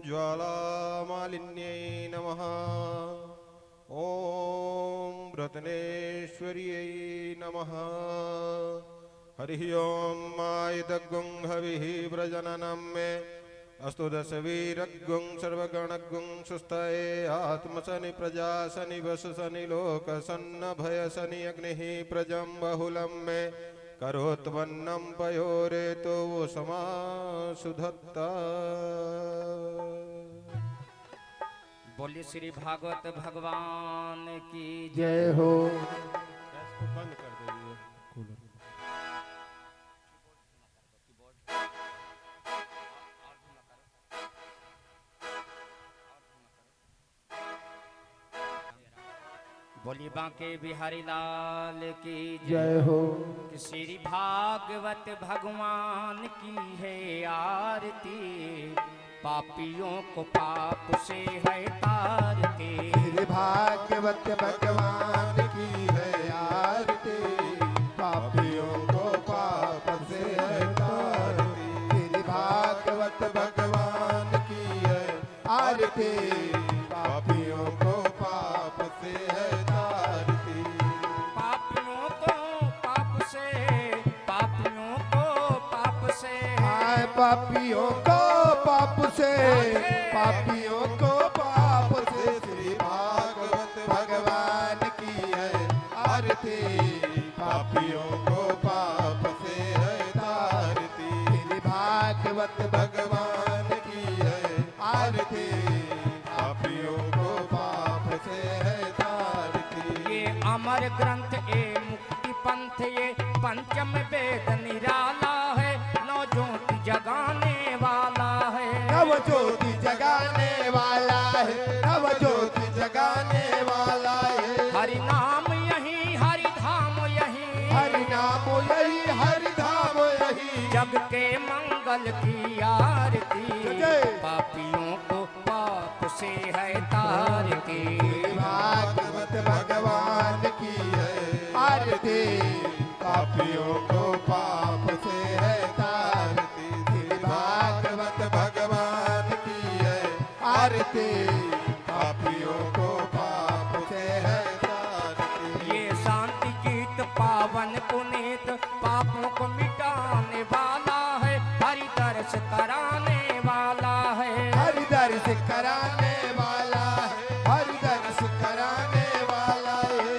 ज्वालामालिन्यै नमः। ॐ रत्नेश्वर्यै नमः। हरिः ॐ मायदग्गुं हविः व्रजननं मे अस्तु दशवीरग्गुं सर्वगणग्गुं सुस्थये आत्मसनि प्रजासनि वसुसनि लोकसन्नभयसनि अग्निः प्रजं बहुलं मे करोत्वन्नं पयोरेतो समासुधत्ता। बोलिए श्री भागवत भगवान की जय हो। बंद कर दीजिए कूलर। बोलिए बांके बिहारी लाल की जय हो। कि श्री भागवत भगवान की है आरती, पापियों को पाप से है तारती। श्री भागवत भगवान की है आरती, पापियों को पाप से है तारती। श्री भागवत भगवान की है आरती, पापियों को पाप से है तारती। पापियों को पाप से, पापियों को पाप से, हाय पापियों को पाप से, पापियों को पाप से श्री भागवत भगवान की है आरती, पापियों को पाप से है तारती। श्री भागवत भगवान की है आरती, पापियों को पाप से है तारती। ये अमर ग्रंथ ए मुक्ति पंथ ये पंचम वेद निराला है, नौ ज्योति जगाने वाला है। नव ज्योति जगाने वाला है, नव ज्योति जगाने वाला है। हरि नाम यही हरि धाम यही, हरि नाम यही हरि धाम यही, जग के मंगल की आरती, जय। पापियों को पाप से है तारती। भागवत भगवान की है आरती, पापियों को पाप से है तारती। श्री भागवत भगवान की है आरती, पापियों को पाप से है तारती। ये शांति गीत पावन पुनीत, पापों को मिटाने वाला है, हरि दर्श कराने वाला है। हरि दर्श कराने वाला है, हरि दर्श कराने वाला है।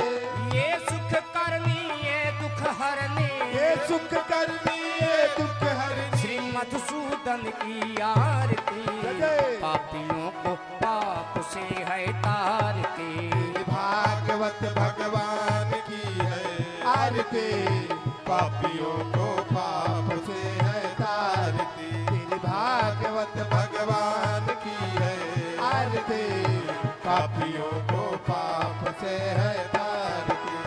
ये सुख करनी ये दुख हरनी, ये सुख करनी ये दुख हरनी, श्री मधुसूदन की आरती, जय। पापियों को पाप से है तारती। भागवत भगवान की है आरती, पापियों को पाप से है तारती। भागवत भगवान की है आरती, पापियों को पाप से है तारती।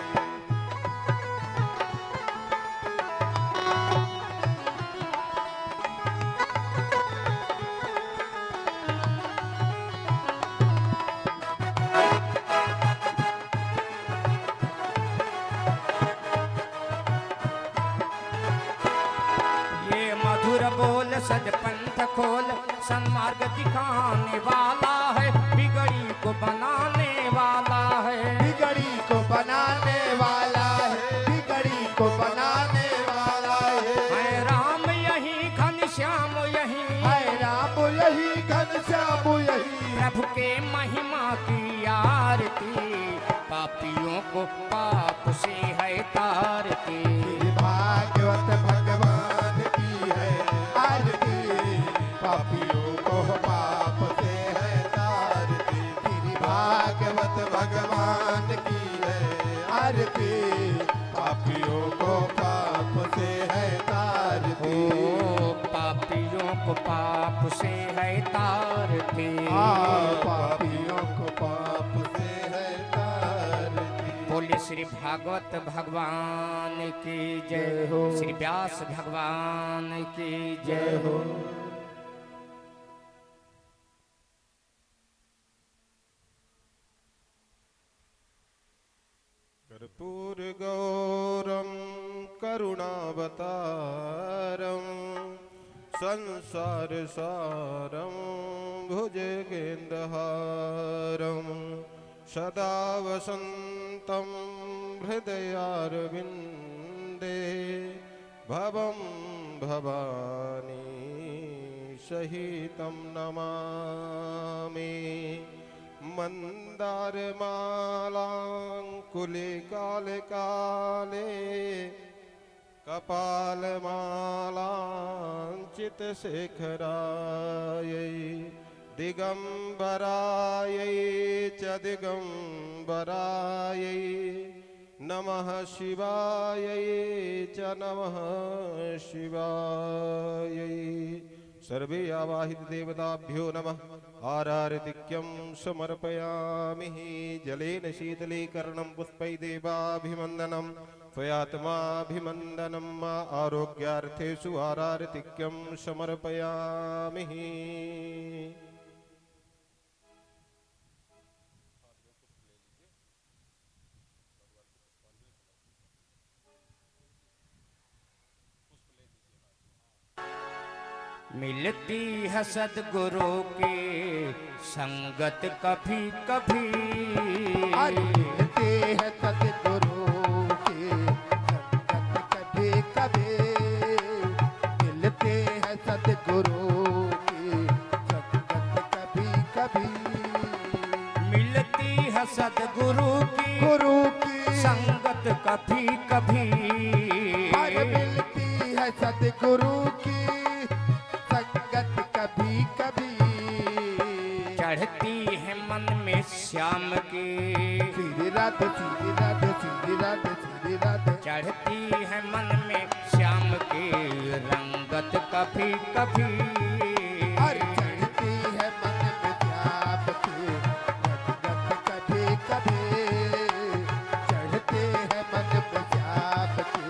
ये मधुर बोल सज पंथ खोल, सन्मार्ग दिखाने वाला है, बिगड़ी को बनाने वाला है। बिगड़ी को बनाने वाला है, बिगड़ी को बनाने वाला है। है राम यही घनश्याम यही, है राम यही घनश्याम यही, प्रभु के महिमा की आरती, पापियों को पाप से है तारती। भागवत भगवान की है आरती, पापियों को पाप से है तारती। श्री भागवत भगवान की है आरती, पापियों को पाप से है तारती। ओ पापियों को पाप से है तारती। पापियों को पाप से है तारती। बोले श्री भागवत भगवान की जय हो, श्री व्यास भगवान की जय हो। कर्पूर गौरम करुणावतारम संसार सारम भुजगेन्द्रहारं सदा वसन्तं हृदयारविन्दे भवं भवानी सहितं नमामि मन्दारमालाङ्कुले काले काले कपालमालाञ्चितशेखरायै दिगम्बरायै च दिगम्बरायै नमः शिवायै च नमः शिवायै सर्वे आवाहित देवताभ्यो नमः आरार्तिक्यं समर्पयामि जलेन शीतलीकरणं पुष्पै देवाभिवन्दनं स्वयात्माभिवन्दनं आरोग्यार्थेषु आरार्तिक्यं समर्पयामि मिलती है सदगुरु की संगत कभी कभी अरे मिलते हैं सदगुरु की संगत कभी कभी मिलते हैं सदगुरु की संगत कभी कभी मिलती है सदगुरु की गुरु की संगत कभी कभी अरे मिलती है सदगुरु की संगत कभी कभी चढ़ती है मन में श्याम की सीधी राधे सीधी राधे सीधी राधे सीधी राधे चढ़ती है मन में श्याम की रंगत कभी कभी हर चढ़ती है मन में श्याम की रंगत कभी कभी चढ़ते हैं मन में श्याम की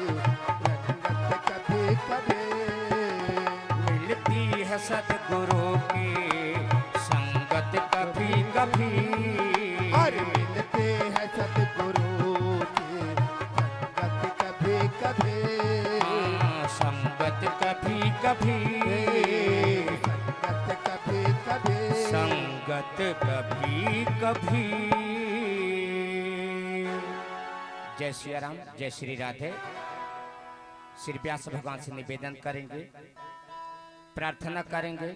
रंगत कभी कभी मिलती है सदगुरु की संगत कभी कभी हर मिलते हैं सदगुरु की संगत कभी कभी संगत कभी कभी संगत कभी कभी संगत कभी कभी। जय श्री राम, जय श्री राधे। श्री व्यास भगवान से निवेदन करेंगे, प्रार्थना करेंगे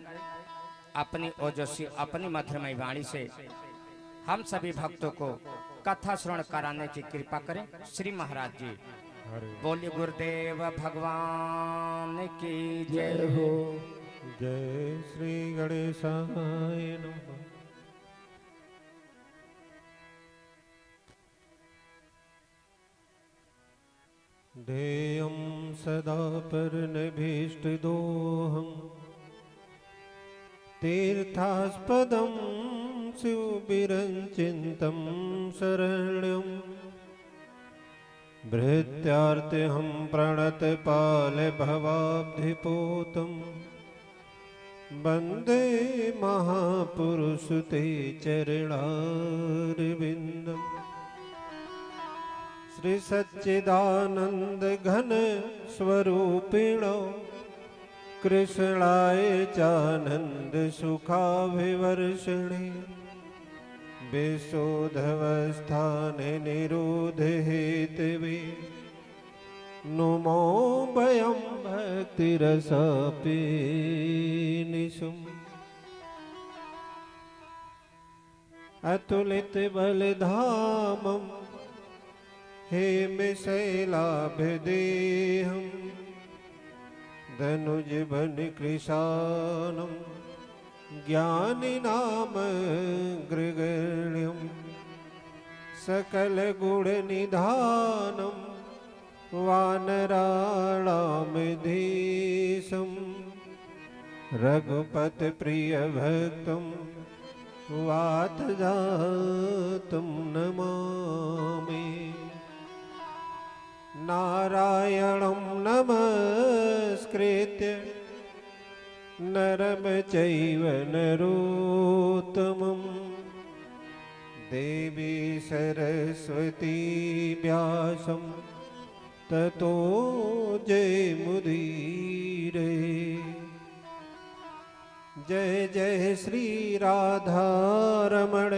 अपनी ओजस्वी अपनी मधुरमय वाणी से हम सभी भक्तों को कथा श्रवण कराने की कृपा करें। श्री महाराज जी बोलिए गुरुदेव भगवान की जय हो। जय श्री गणेशाय नमः। ध्येयं सदा परनभीष्टदोहं तीर्थास्पदं शिवविरञ्चिन्तं शरण्यं भृत्यार्तिहं प्रणतपालभवाब्धिपूतं वन्दे महापुरुष ते चरणारविन्दम्। श्री सच्चिदानंद घन स्वरूपिण कृष्णाय चानंद सुखाभिवर्षिणे विशोधवस्थान निरोध हेतवे नुमो वयं भक्तिरसापीनिशुम्। अतुलित बलधामम् हेमशैलाभिदेहं धनुजवनकृशानं ज्ञानिनामग्रगण्यं सकलगुणनिधानं वानराणामधीशं रघुपतिप्रियभक्तं वातजातं नमामि। नारायणं नमस्कृत्य नरं चैव नरोत्तमं देवी सरस्वती व्यासं ततो जयमुदीरये। जय जय श्री राधा रमण,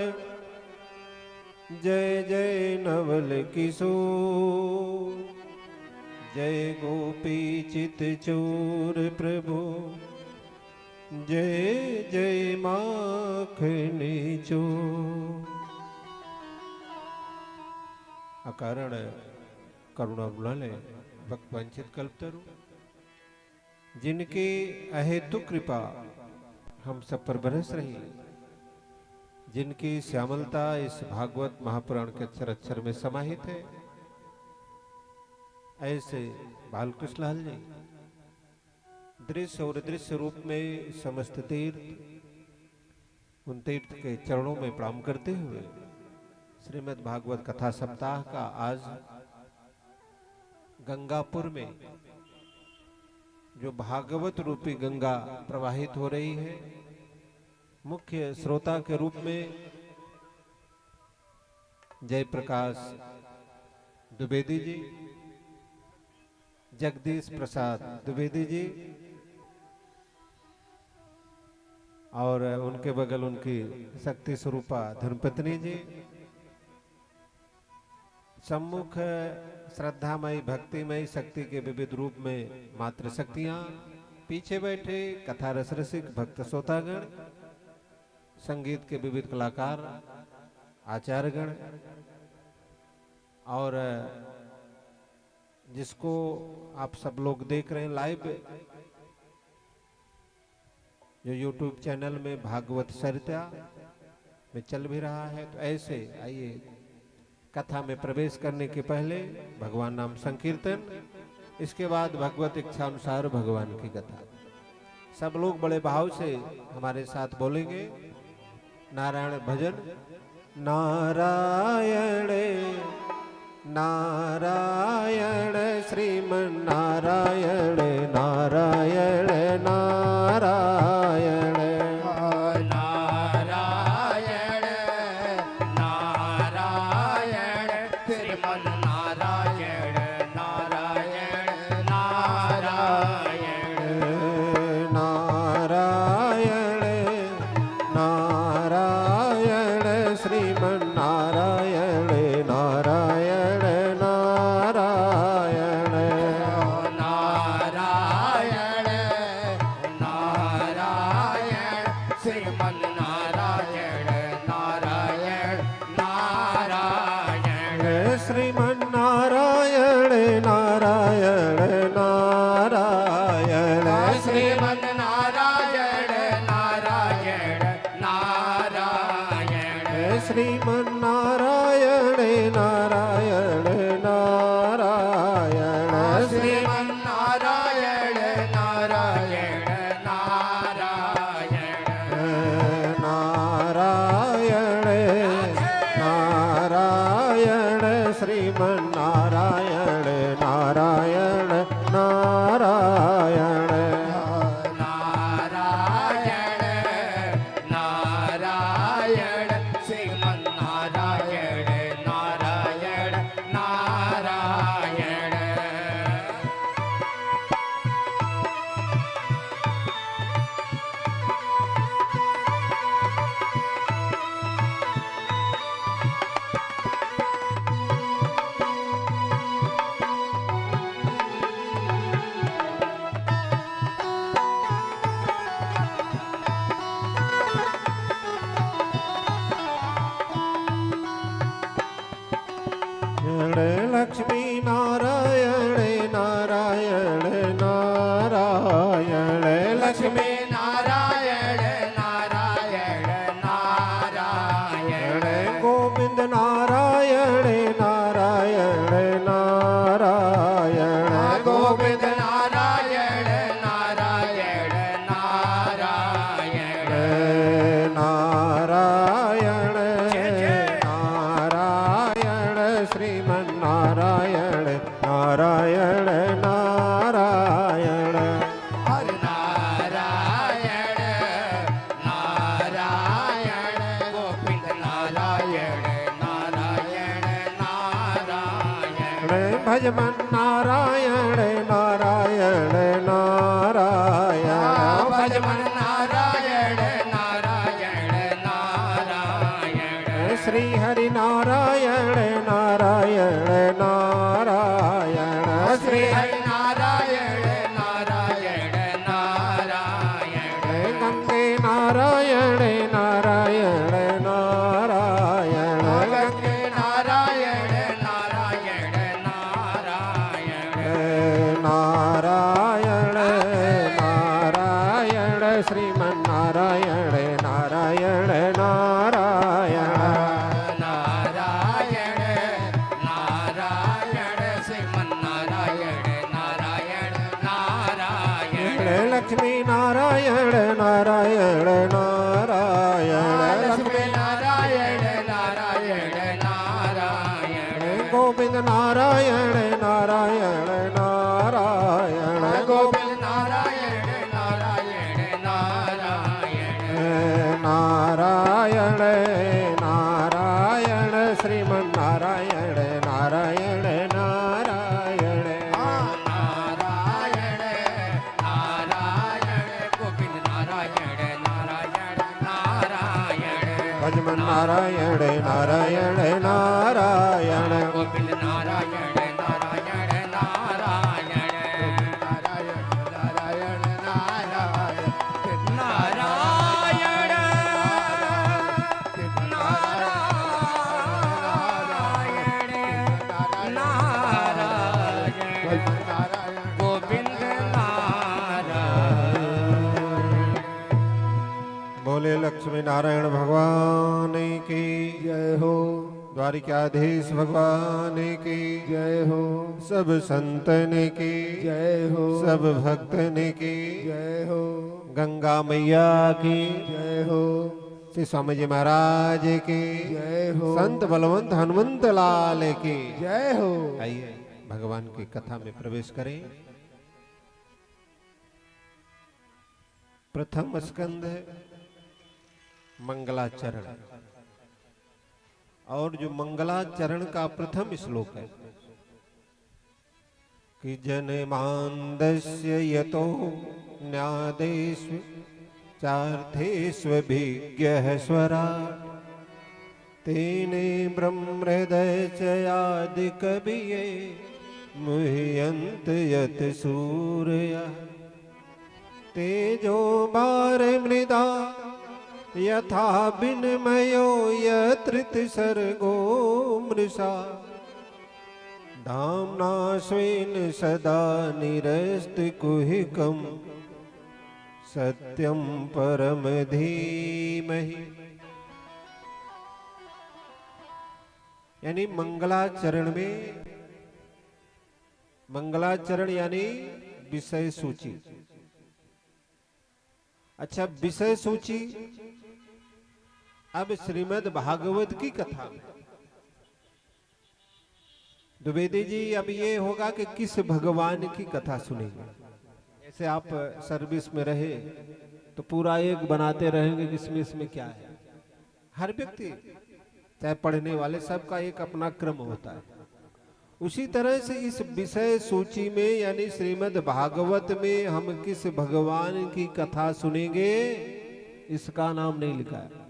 जय जय नवल किशोर, जय गोपी चित चोर प्रभु, जय जय माखन चोर। अकारण करुणा बुलाले भक्त वंचित कल्पतरु, जिनकी अहेतु कृपा हम सब पर बरस रही, जिनकी श्यामलता इस भागवत महापुराण के अक्षर अक्षर में समाहित है, ऐसे बालकृष्ण लाल जी दृश्य और दृश्य रूप में समस्त तीर्थ उन तीर्थ के चरणों में प्रणाम करते हुए श्रीमद् भागवत कथा सप्ताह का आज गंगापुर में जो भागवत रूपी गंगा प्रवाहित हो रही है, मुख्य श्रोता के रूप में जयप्रकाश द्विवेदी जी, जगदीश प्रसाद द्विवेदी जी और उनके बगल उनकी शक्ति स्वरूपा धर्मपत्नी जी, सम्मुख श्रद्धामयी भक्तिमयी शक्ति के विविध रूप में मात्र शक्तियां, पीछे बैठे कथा रस रसिक भक्त श्रोतागण, संगीत के विविध कलाकार, आचार्यगण और जिसको आप सब लोग देख रहे हैं लाइव, जो YouTube चैनल में भागवत सरिता में चल भी रहा है। तो ऐसे आइए कथा में प्रवेश करने के पहले भगवान नाम संकीर्तन, इसके बाद भगवत इच्छा अनुसार भगवान की कथा। सब लोग बड़े भाव से हमारे साथ बोलेंगे नारायण भजन। नारायण नारायण श्रीमन नारायण नारायण नारायण नारायण नारायण श्रीमन नारायण नारायण नारायण नारायण नारायण श्रीमन नारायण नारायण नारायण नारायण नारायण श्रीमन नारायण नारायण नारायण श्रीमन नारायण नारायण नारायण श्रीमन नारायण नारायण नारायण श्रीमन नारायण नारायण नारायण श्रीमन नारायण नारायण नारायण नारायण नारायण श्रीमन नारायण नारायण नारायण नारायण नारायण श्रीमन नारायण नारायण नारायण लक्ष्मी नारायण नारायण नारायण लक्ष्मी नारायण नारायण नारायण गोविंद नारायण नारायण नारायण गोविंद नारायण नारायण नारायण नारायण नारायण श्रीमन नारायण नारायण नारायण हर नारायण नारायण गोविंद नारायण नारायण नारायण भजमन नारायण नारायण नारायण भजमन नारायण श्री हरि नारायण नारायण नारायण श्री हरि नारायण नारायण नारायण गंगे नारायण नारायण नारायण गंगे नारायण नारायण नारायण नारायण नारायण श्रीमन नारायण नारायण नारायण नारायण नारायण श्रीमन नारायण नारायण नारायण लक्ष्मी नारायण नारायण नारायण लक्ष्मी नारायण नारायण नारायण गोविंद नारायण नारायण नारायण गोविंद नारायण नारायण नारायण नारायण नारायण श्रीमन नारायण नारायण नारायण नारायण नारायण गोविंद नारायण नारायण नारायण भजमन नारायण नारायण नारायण गोविंद नारायण नारायण नारायण नारायण नारायण नारायण नारायण नारायण गोविंद नारायण बोले लक्ष्मी नारायण भगवान की जय हो द्वारिकाधीश भगवान की जय हो सब संतन की जय हो सब भक्तन की जय हो गंगा मैया की जय हो श्री स्वामी जी महाराज की जय हो संत बलवंत हनुमंत लाल की जय हो आइए भगवान की कथा में प्रवेश करें। प्रथम स्कंद मंगलाचरण और जो मंगलाचरण का प्रथम श्लोक है कि जन्मान्दस्य यतो न्यादेषु चार्थेष्वभिज्ञः स्वराट् तेने ब्रह्महृदय च आदिकवये मुह्यन्त यत् सूरयः तेजो भारमृदा यथा विनिमयो यत्र सर्गो मृषा धाम्ना स्वेन सदा निरस्तकुहकम् सत्यं परम धीमहि। यानी मंगलाचरण में, मंगलाचरण यानी विषय सूची। अच्छा, विषय सूची। अब श्रीमद् भागवत की कथा में द्विवेदी जी, अब ये होगा कि किस भगवान की कथा सुनेंगे। ऐसे आप सर्विस में रहे तो पूरा एक बनाते रहेंगे कि इसमें क्या है। हर व्यक्ति चाहे पढ़ने वाले सबका एक अपना क्रम होता है। उसी तरह से इस विषय सूची में यानी श्रीमद् भागवत में हम किस भगवान की कथा सुनेंगे, इसका नाम नहीं लिखा है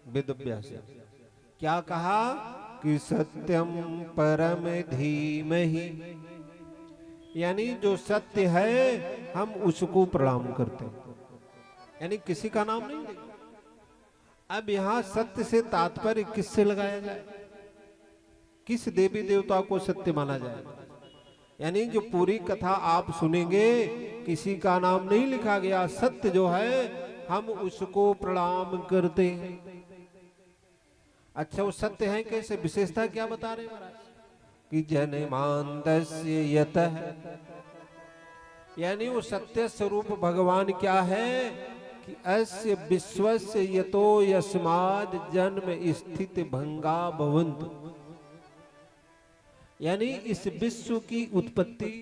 वेदव्यास। क्या कहा कि सत्यम परम धीमहि, यानी जो सत्य है हम उसको प्रणाम करते हैं, यानी किसी का नाम नहीं लेंगे। अब यहां सत्य से तात्पर्य किससे लगाया जाए, किस देवी देवता को सत्य माना जाए। यानी जो पूरी कथा आप सुनेंगे किसी का नाम नहीं लिखा गया, सत्य जो है हम उसको प्रणाम करते हैं। अच्छा, वो सत्य है कैसे, विशेषता क्या बता रहे महाराज कि जन्मान्दस्य यतः, यानी वो सत्य स्वरूप भगवान क्या है कि अस्य विश्वस्य यतो यस्माद् जन्म स्थित भंगा भवन्तु, यानी इस विश्व की उत्पत्ति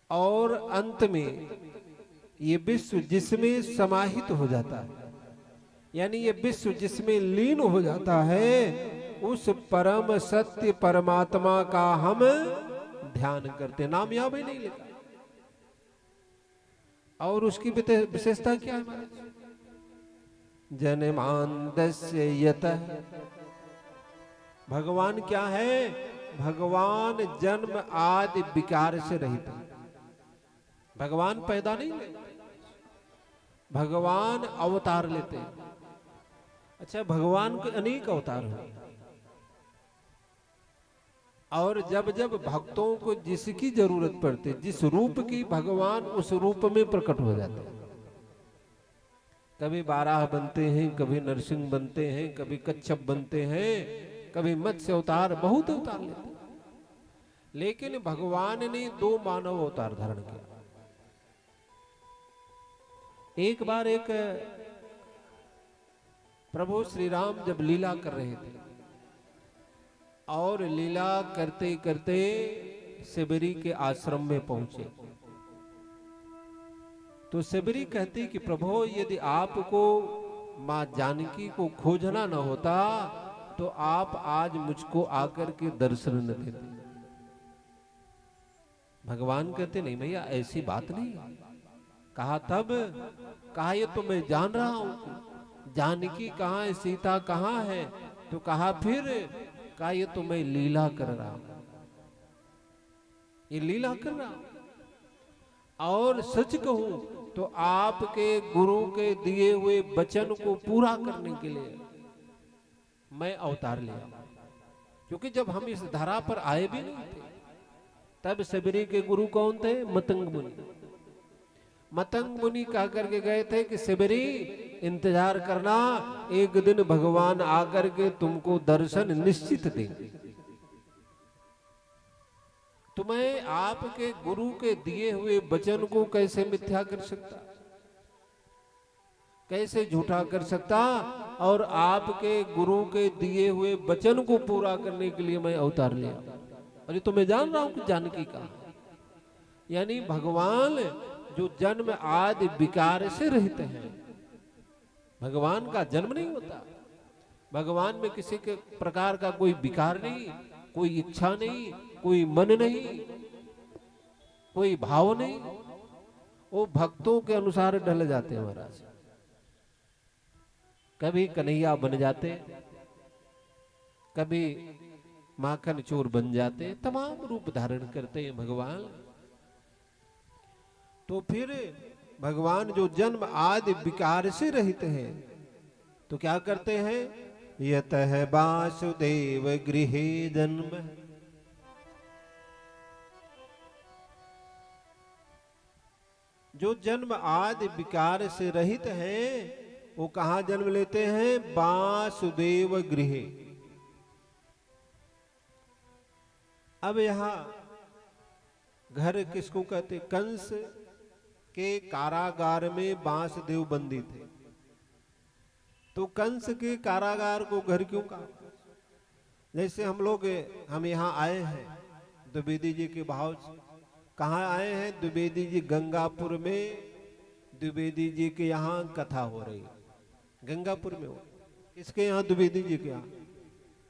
और अंत में ये विश्व जिसमें समाहित हो जाता है, यानी ये विश्व जिसमें लीन हो जाता है, उस परम सत्य परमात्मा का हम ध्यान करते। नाम यहाँ भी नहीं लिखा। और उसकी विशेषता क्या है महाराज, जन्मांतस्य यतः। भगवान क्या है? भगवान जन्म आदि विकार से रहित है। भगवान पैदा नहीं लेते, भगवान अवतार लेते हैं। अच्छा, भगवान के अनेक अवतार हैं और जब जब भक्तों को जिसकी जरूरत पड़ती, जिस रूप की, भगवान उस रूप में प्रकट हो जाते हैं। कभी बाराह बनते हैं, कभी नरसिंह बनते हैं, कभी कच्छप बनते हैं, कभी मत्स्य अवतार, बहुत अवतार लेते हैं। लेकिन भगवान ने 2 मानव अवतार धारण किया। एक बार एक प्रभु श्री राम जब लीला कर रहे थे और लीला करते करते शिबरी के आश्रम में पहुंचे, तो शिबरी कहती कि प्रभु यदि आपको मां जानकी को खोजना न होता तो आप आज मुझको आकर के दर्शन न देते। भगवान कहते नहीं भैया, ऐसी बात नहीं। कहा तब? कहा ये तो मैं जान रहा हूं, जानकी कहाँ है, सीता कहाँ है। तो कहा फिर? कहा ये तो मैं लीला कर रहा हूं, ये लीला कर रहा हूं। और सच कहूं तो आपके गुरु के दिए हुए वचन को पूरा करने के लिए मैं अवतार लिया। क्योंकि जब हम इस धरा पर आए भी नहीं थे तब शिबरी के गुरु कौन थे? मतंग मुनि। मतंग मुनि कह करके गए थे कि शिबरी इंतजार करना, एक दिन भगवान आकर के तुमको दर्शन निश्चित देंगे। तो मैं आपके गुरु के दिए हुए वचन को कैसे मिथ्या कर सकता, कैसे झूठा कर सकता? और आपके गुरु के दिए हुए वचन को पूरा करने के लिए मैं अवतार लिया। अरे तो मैं जान रहा हूं कि जानकी का, यानी भगवान जो जन्म आदि विकार से रहित हैं। भगवान का जन्म नहीं होता, भगवान में किसी के प्रकार का कोई विकार नहीं, कोई इच्छा नहीं, कोई मन नहीं, कोई भाव नहीं। वो भक्तों के अनुसार ढल जाते हैं महाराज। कभी कन्हैया बन जाते, कभी माखन चोर बन जाते, तमाम रूप धारण करते हैं भगवान। तो फिर भगवान जो जन्म आदि विकार से रहित हैं तो क्या करते हैं? यतः वासुदेव गृहे जन्म। जो जन्म आदि विकार से रहित हैं वो कहां जन्म लेते हैं? वासुदेव गृहे। अब यहां घर किसको कहते? कंस के कारागार में वासुदेव बंदी थे, तो कंस के कारागार को घर क्यों कहा? जैसे हम यहाँ आए हैं द्विवेदी जी के भाव से। कहाँ आए हैं? द्विवेदी जी गंगापुर में, द्विवेदी जी के यहाँ कथा हो रही है, गंगापुर में हो। इसके यहाँ द्विवेदी जी के यहाँ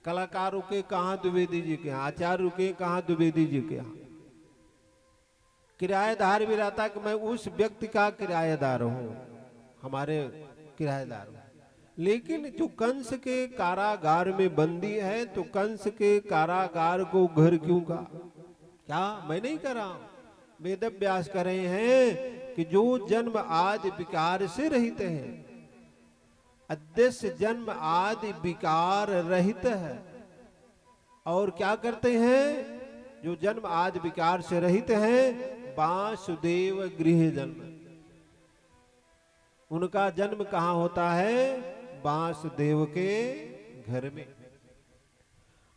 कलाकार रुके, कहाँ? द्विवेदी जी के यहाँ। आचार्य रुके, कहाँ? द्विवेदी जी के यहाँ। किराएदार भी रहता कि मैं उस व्यक्ति का किराएदार हूं, हमारे किराएदार हूं। लेकिन जो कंस के कारागार में बंदी है तो कंस के कारागार को घर क्यों कहा? क्या मैं नहीं कर रहा हूं, वेद व्यास कर रहे हैं कि जो जन्म आदि विकार से रहित है, अदृश्य जन्म आदि विकार रहित है। और क्या करते हैं? जो जन्म आदि विकार से रहित हैं, वासुदेव गृह जन्म। उनका जन्म कहां होता है? वासुदेव के घर में।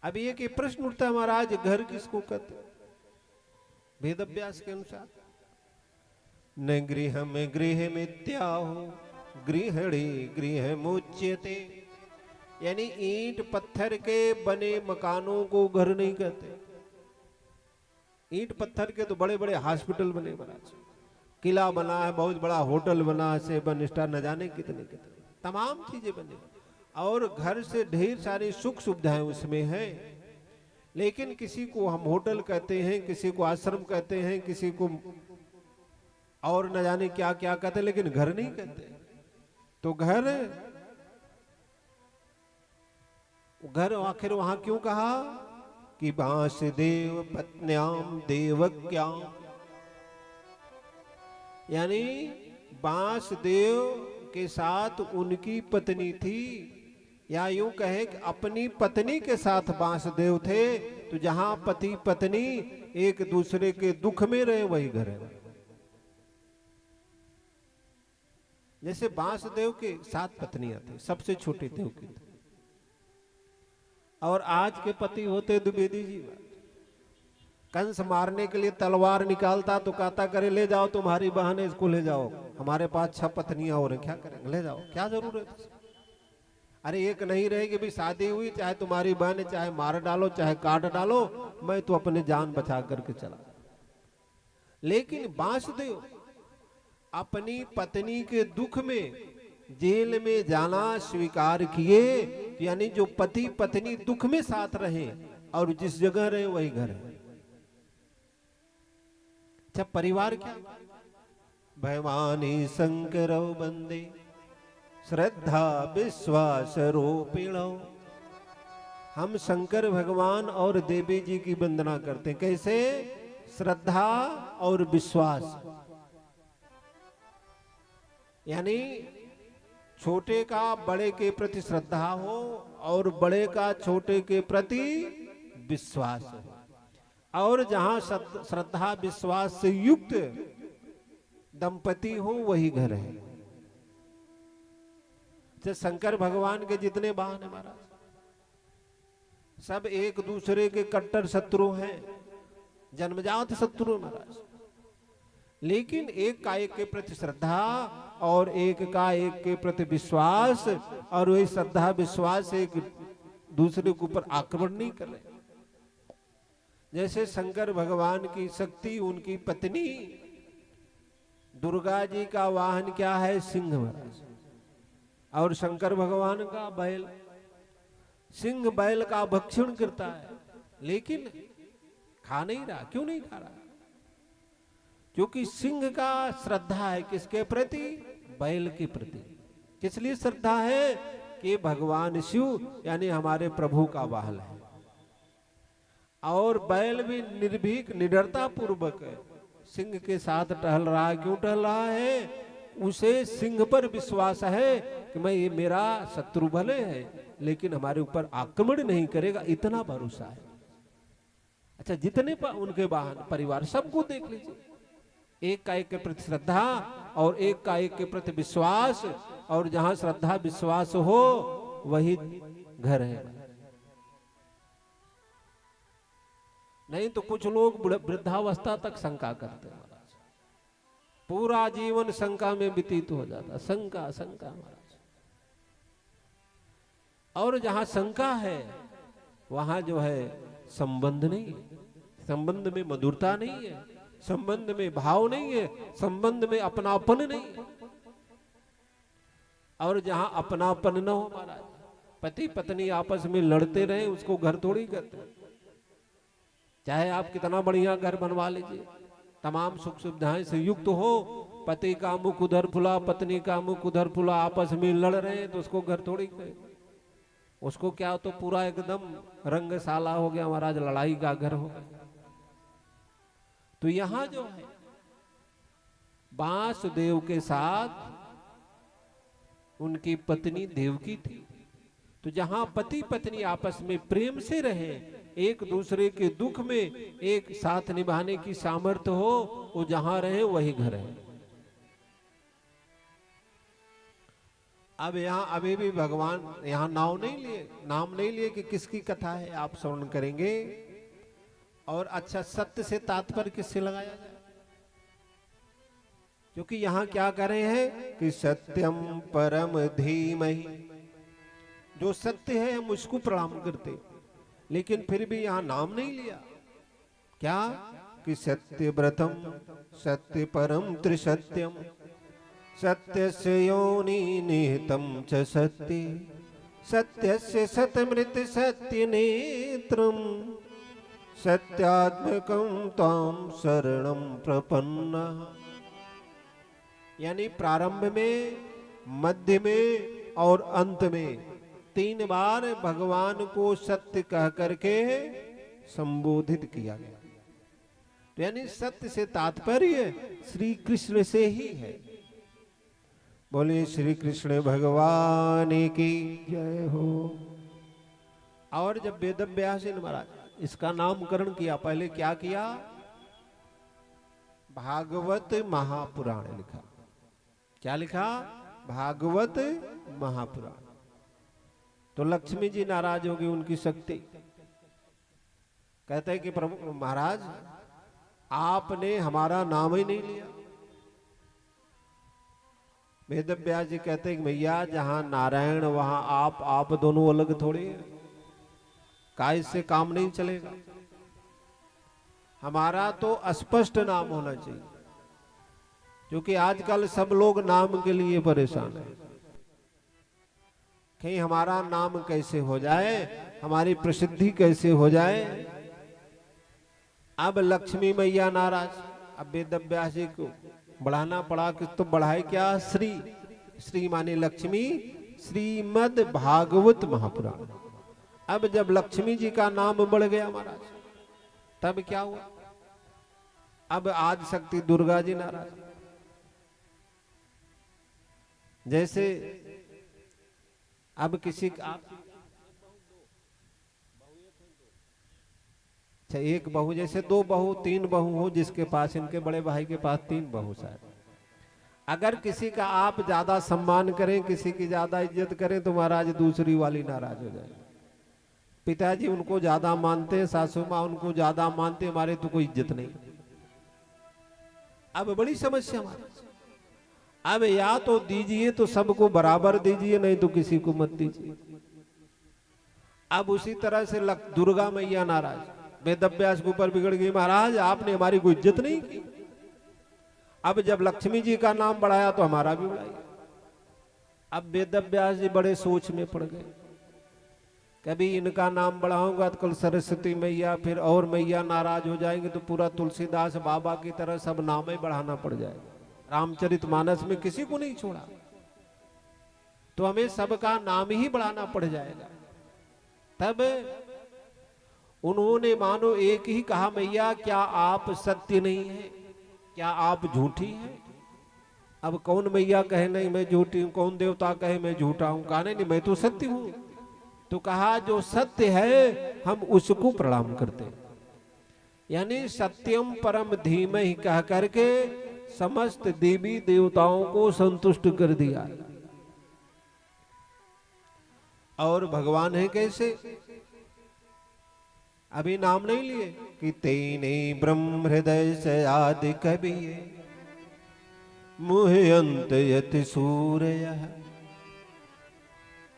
अब ये कि प्रश्न उठता है महाराज, घर किसको कहते? वेद व्यास के अनुसार न गृह में गृह मिथ्याहु गृहणी गृह मुच्यते, यानी ईंट पत्थर के बने मकानों को घर नहीं कहते। ईंट पत्थर के तो बड़े बड़े हॉस्पिटल बने महाराज, किला बना है, बहुत बड़ा होटल बना है, 7 स्टार, न जाने कितने कितने तमाम चीजें बने, और घर से ढेर सारी सुख सुविधाएं उसमें है। लेकिन किसी को हम होटल कहते हैं, किसी को आश्रम कहते हैं, किसी को और न जाने क्या क्या कहते हैं, लेकिन घर नहीं कहते। तो घर घर आखिर वहां क्यों कहा कि वासुदेव पत्न्याम देवक्याम, यानी वासुदेव के साथ उनकी पत्नी थी, या यूं कहे कि अपनी पत्नी के साथ वासुदेव थे। तो जहां पति पत्नी एक दूसरे के दुख में रहे वही घर है। जैसे वासुदेव के 7 पत्नियां थी, सबसे छोटे देव की थी, और आज के पति होते द्विवेदी जी। कंस मारने के लिए तलवार निकालता तो कहता करे ले जाओ तुम्हारी बहन है, इसको ले जाओ, हमारे पास 6 पत्नियां और हैं, क्या करेंगे, ले जाओ, क्या जरूरत है। अरे एक नहीं रहेगी भी, शादी हुई चाहे तुम्हारी बहन, चाहे मार डालो चाहे काट डालो, मैं तो अपने जान बचा करके चला। लेकिन वासुदेव अपनी पत्नी के दुख में जेल में जाना स्वीकार किए, यानी जो पति पत्नी दुख में साथ रहे और जिस जगह रहे वही घर है। अच्छा, परिवार क्या, भवानी शंकर बंदे श्रद्धा विश्वास रूपिणो। हम शंकर भगवान और देवी जी की वंदना करते हैं, कैसे, श्रद्धा और विश्वास, यानी छोटे का बड़े के प्रति श्रद्धा हो और बड़े का छोटे के प्रति विश्वास हो, और जहां श्रद्धा विश्वास से युक्त दंपति हो वही घर है। तो शंकर भगवान के जितने वाहन है महाराज, सब एक दूसरे के कट्टर शत्रु हैं, जन्मजात शत्रु महाराज, लेकिन एक का एक के प्रति श्रद्धा और एक का एक के प्रति विश्वास, और वही श्रद्धा विश्वास एक दूसरे के ऊपर आक्रमण नहीं कर रहे। जैसे शंकर भगवान की शक्ति, उनकी पत्नी दुर्गा जी का वाहन क्या है, सिंह महाराज, और शंकर भगवान का बैल। सिंह बैल का भक्षण करता है लेकिन खा नहीं रहा, क्यों नहीं खा रहा, क्योंकि सिंह का श्रद्धा है किसके प्रति, बैल के प्रति। किस लिए श्रद्धा है कि भगवान शिव यानी हमारे प्रभु का वाहन है, और बैल भी निर्भीक निडरता पूर्वक सिंह के साथ टहल रहा है। क्यों टहल रहा है, उसे सिंह पर विश्वास है कि मैं, ये मेरा शत्रु भले है लेकिन हमारे ऊपर आक्रमण नहीं करेगा, इतना भरोसा है। अच्छा, जितने पर उनके वाहन परिवार सबको देख लीजिए, एक का एक के प्रति श्रद्धा और एक का एक के प्रति विश्वास, और जहां श्रद्धा विश्वास हो वही घर है। नहीं तो कुछ लोग वृद्धावस्था तक शंका करते हैं महाराज, पूरा जीवन शंका में व्यतीत हो जाता, शंका शंका महाराज। और जहां शंका है वहां जो है संबंध नहीं है, संबंध में मधुरता नहीं है, संबंध में भाव नहीं है, संबंध में अपनापन नहीं है। और जहां अपनापन न हो महाराज, पति पत्नी आपस में लड़ते रहे, उसको घर थोड़ी करते। चाहे आप कितना बढ़िया घर बनवा लीजिए, तमाम सुख सुविधाएं से युक्त हो, पति का मुख उधर फुला, पत्नी का मुख उधर फुला, आपस में लड़ रहे हैं, तो उसको घर थोड़ी करे। उसको क्या, तो पूरा एकदम रंगशाला हो गया महाराज, लड़ाई का घर हो गया। तो यहां जो है वासुदेव के साथ उनकी पत्नी देवकी थी। तो जहां पति पत्नी आपस में प्रेम से रहे, एक दूसरे के दुख में एक साथ निभाने की सामर्थ्य हो, वो जहां रहे वही घर है। अब यहाँ अभी भी भगवान यहाँ नाम नहीं लिए कि किसकी कथा है, आप श्रवण करेंगे। और अच्छा, सत्य से तात्पर्य किससे लगाया जाए, क्योंकि यहाँ क्या कर रहे हैं कि सत्यम परम धीमहि, जो सत्य है हम उसको प्रणाम करते, लेकिन फिर भी यहाँ नाम नहीं लिया। क्या कि सत्य व्रतम सत्य परम त्रिसत्यम सत्यस्य योनि निहितम च सत्य सत्यस्य सतमृत सत्य नेत्रम सत्यात्मकं ताम शरणं प्रपन्ना। यानी प्रारंभ में, मध्य में और अंत में 3 बार भगवान को सत्य कह करके संबोधित किया गया। तो यानी सत्य से तात्पर्य श्री कृष्ण से ही है। बोले श्री कृष्ण भगवान की जय हो। और जब वेदव्यास जी ने महाराज इसका नामकरण किया, पहले क्या किया? भागवत महापुराण लिखा। क्या लिखा? भागवत महापुराण। तो लक्ष्मी जी नाराज हो गई, उनकी शक्ति। कहते हैं कि प्रभु महाराज आपने हमारा नाम ही नहीं लिया। वेदव्यास जी कहते हैं कि भैया जहां नारायण वहां आप दोनों अलग थोड़े हैं, का इससे काम नहीं चलेगा। हमारा तो स्पष्ट नाम होना चाहिए, क्योंकि आजकल सब लोग नाम के लिए परेशान है। कहीं हमारा नाम कैसे हो जाए, हमारी प्रसिद्धि कैसे हो जाए। अब लक्ष्मी मैया नाराज, अब वेदव्यास जी को बढ़ाना पड़ा कि तो बढ़ाए क्या? श्री। श्री माने लक्ष्मी, श्रीमद् भागवत महापुराण। अब जब लक्ष्मी जी का नाम बढ़ गया महाराज, तब क्या हुआ? अब आज शक्ति दुर्गा जी नाराज। जैसे अब किसी का अच्छा एक बहू, जैसे 2 बहू 3 बहू हो, जिसके पास, इनके बड़े भाई के पास 3 बहू शायद। अगर किसी का आप ज्यादा सम्मान करें, किसी की ज्यादा इज्जत करें, तो महाराज दूसरी वाली नाराज हो जाए। पिताजी उनको ज्यादा मानते हैं, सासू माँ उनको ज्यादा मानते, हमारे तो कोई इज्जत नहीं। अब बड़ी समस्या महाराज। अब या तो दीजिए तो सबको बराबर दीजिए, नहीं तो किसी को मत दीजिए। अब उसी तरह से दुर्गा मैया नाराज, वेदव्यास के ऊपर बिगड़ गई, महाराज आपने हमारी कोई इज्जत नहीं की। अब जब लक्ष्मी जी का नाम बढ़ाया तो हमारा भी बढ़ाया। अब वेदव्यास जी बड़े सोच में पड़ गए, कभी इनका नाम बढ़ाऊंगा तो कल सरस्वती मैया फिर और मैया नाराज हो जाएंगे, तो पूरा तुलसीदास बाबा की तरह सब नाम ही बढ़ाना पड़ जाएगा। रामचरितमानस में किसी को नहीं छोड़ा, तो हमें सबका नाम ही बढ़ाना पड़ जाएगा। तब उन्होंने मानो एक ही कहा, मैया क्या आप सत्य नहीं है, क्या आप झूठी हैं? अब कौन मैया कहे नहीं मैं झूठी हूं, कौन देवता कहे मैं झूठा हूं? कहा नहीं मैं तो सत्य हूं। तो कहा जो सत्य है हम उसको प्रणाम करते हैं। यानी सत्यम परम धीमहि कह करके समस्त देवी देवताओं को संतुष्ट कर दिया। और भगवान है कैसे? अभी नाम नहीं लिए कि तेने ब्रह्म हृदय से आदि कवि मुहे अंत यति सूर्य।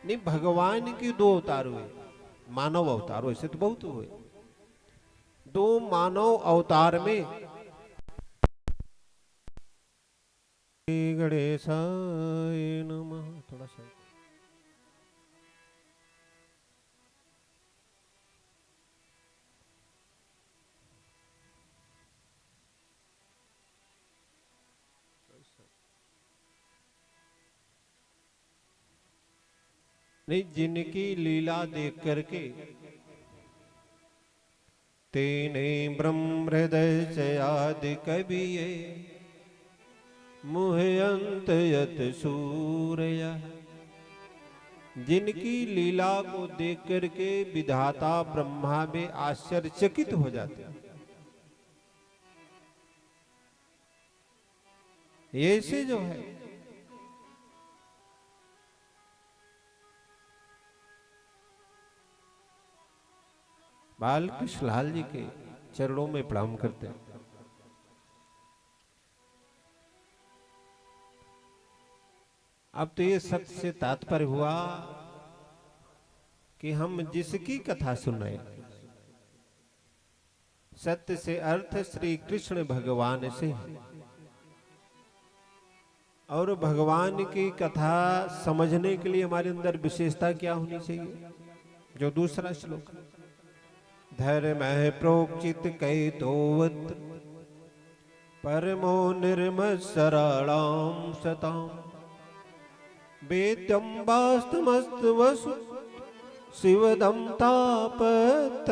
नहीं, भगवान की 2 अवतार हुए, मानव अवतार वैसे तो बहुत हुए। 2 मानव अवतार में गणेशाय नमः। थोड़ा सा नहीं, जिनकी लीला देख करके तेने ब्रह्म हृदय से आदि कविये मुहे अंत यत सूर्य। जिनकी लीला को देख करके विधाता ब्रह्मा में आश्चर्यचकित हो जाते हैं। ये से जो है बालकृष्ण लाल जी के चरणों में प्रणाम करते हैं। अब तो ये सत्य से तात्पर्य हुआ कि हम जिसकी कथा सुन रहे हैं, सत्य से अर्थ श्री कृष्ण भगवान से है। और भगवान की कथा समझने के लिए हमारे अंदर विशेषता क्या होनी चाहिए? जो दूसरा श्लोक, धर्म प्रोक्षित कैतोवत परमो निर्मत्सराणाम सताम वेद्यम वास्तमस्त वसु शिवदं तापत्रयोन्मूलनम्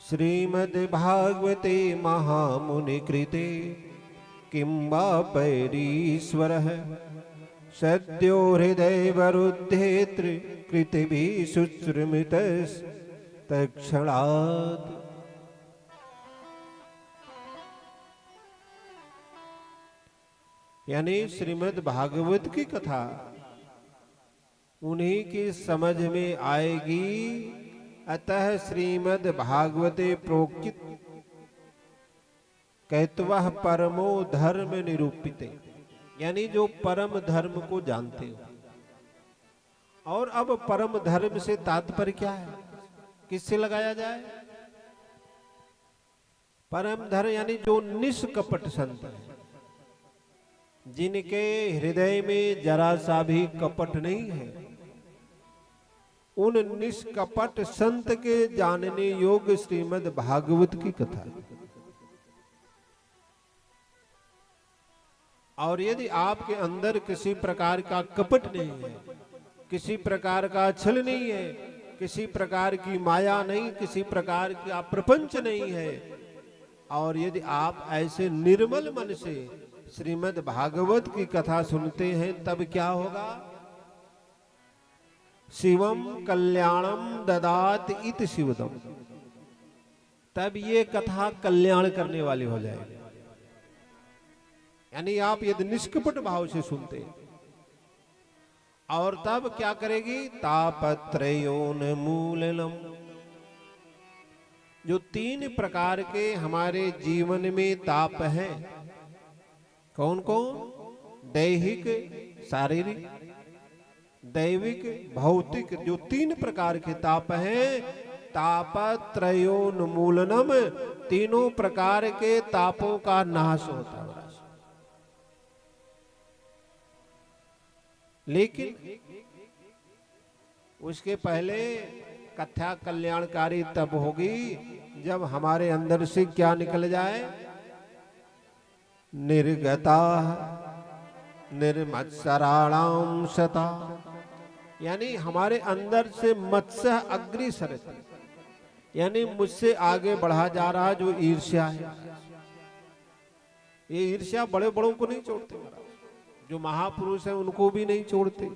श्रीमद्भागवते महामुनिकृते किं वा पैरीश्वरः सद्यो हृदयवरुद्धेऽत्र कृतिभिः शुश्रुमितस्तत्क्षणात्। यानी श्रीमद् भागवत की कथा उन्हीं की समझ में आएगी। अतः श्रीमद् भागवते प्रोक्तित कहत्वः परमो धर्म निरूपिते, यानी जो परम धर्म को जानते हो। और अब परम धर्म से तात्पर्य क्या है, किससे लगाया जाए? परम धर्म यानी जो निष्कपट संत है, जिनके हृदय में जरा सा भी कपट नहीं है, उन निष्कपट संत के जानने योग्य श्रीमद् भागवत की कथा। और यदि आपके अंदर किसी प्रकार का कपट नहीं है, किसी प्रकार का छल नहीं है, किसी प्रकार की माया नहीं, किसी प्रकार का प्रपंच नहीं है, और यदि आप ऐसे निर्मल मन से श्रीमद् भागवत की कथा सुनते हैं, तब क्या होगा? शिवम कल्याणम ददात इत शिवदम, तब ये कथा कल्याण करने वाली हो जाएगी। यानी आप यदि निष्कपट भाव से सुनते हैं, और तब क्या करेगी? तापत्रयोन्मूलनम, जो 3 प्रकार के हमारे जीवन में ताप है, कौन कौन? दैहिक, शारीरिक, दैविक, भौतिक, जो 3 प्रकार के ताप हैं, तापत्रयोन्मूलनम, तीनों प्रकार के तापों का नाश होता है। लेकिन उसके पहले कथा कल्याणकारी तब होगी जब हमारे अंदर से क्या निकल जाए? निर्गता निर्मत्सराणाम सता, यानी हमारे अंदर से मत्स्य अग्रसर, यानी मुझसे आगे बढ़ा जा रहा जो ईर्ष्या है। ये ईर्ष्या बड़े बड़ों को नहीं छोड़ते, जो महापुरुष हैं उनको भी नहीं छोड़ते।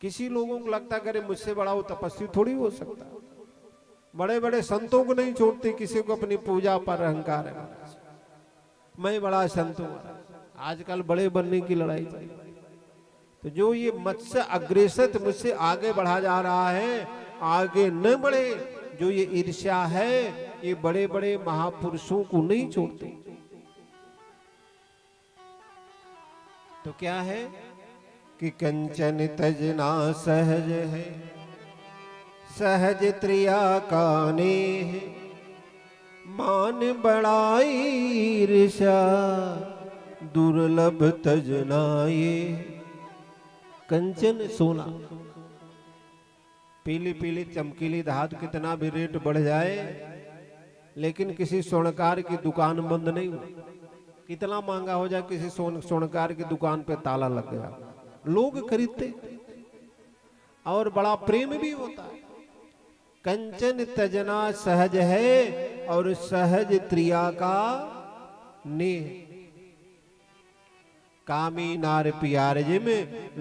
किसी लोगों को लगता करे मुझसे बड़ा वो तपस्वी थोड़ी हो सकता। बड़े बड़े संतों को नहीं छोड़ते, किसी को अपनी पूजा पर अहंकार है, मैं बड़ा संत हूं। आजकल बड़े बनने की लड़ाई चल रही। तो जो ये मत्स्य अग्रसर मुझसे आगे बढ़ा जा रहा है, आगे न बढ़े, जो ये ईर्ष्या है, ये बड़े बड़े महापुरुषों को नहीं छोड़ते। तो क्या है कि कंचन तजना सहज है, सहज त्रिया काने है, मान बड़ाई ईर्ष्या दुर्लभ तजनाए। कंचन सोना, पीली पीली चमकीली धातु कितना भी रेट बढ़ जाए, लेकिन किसी स्वर्णकार की दुकान बंद नहीं हुई। कितना महंगा हो जाए, किसी स्वर्णकार की दुकान पे ताला लग गया, लोग खरीदते और बड़ा प्रेम भी होता है। कंचन तजना सहज है और सहज त्रिया का नेह, कामी नार प्यार जिम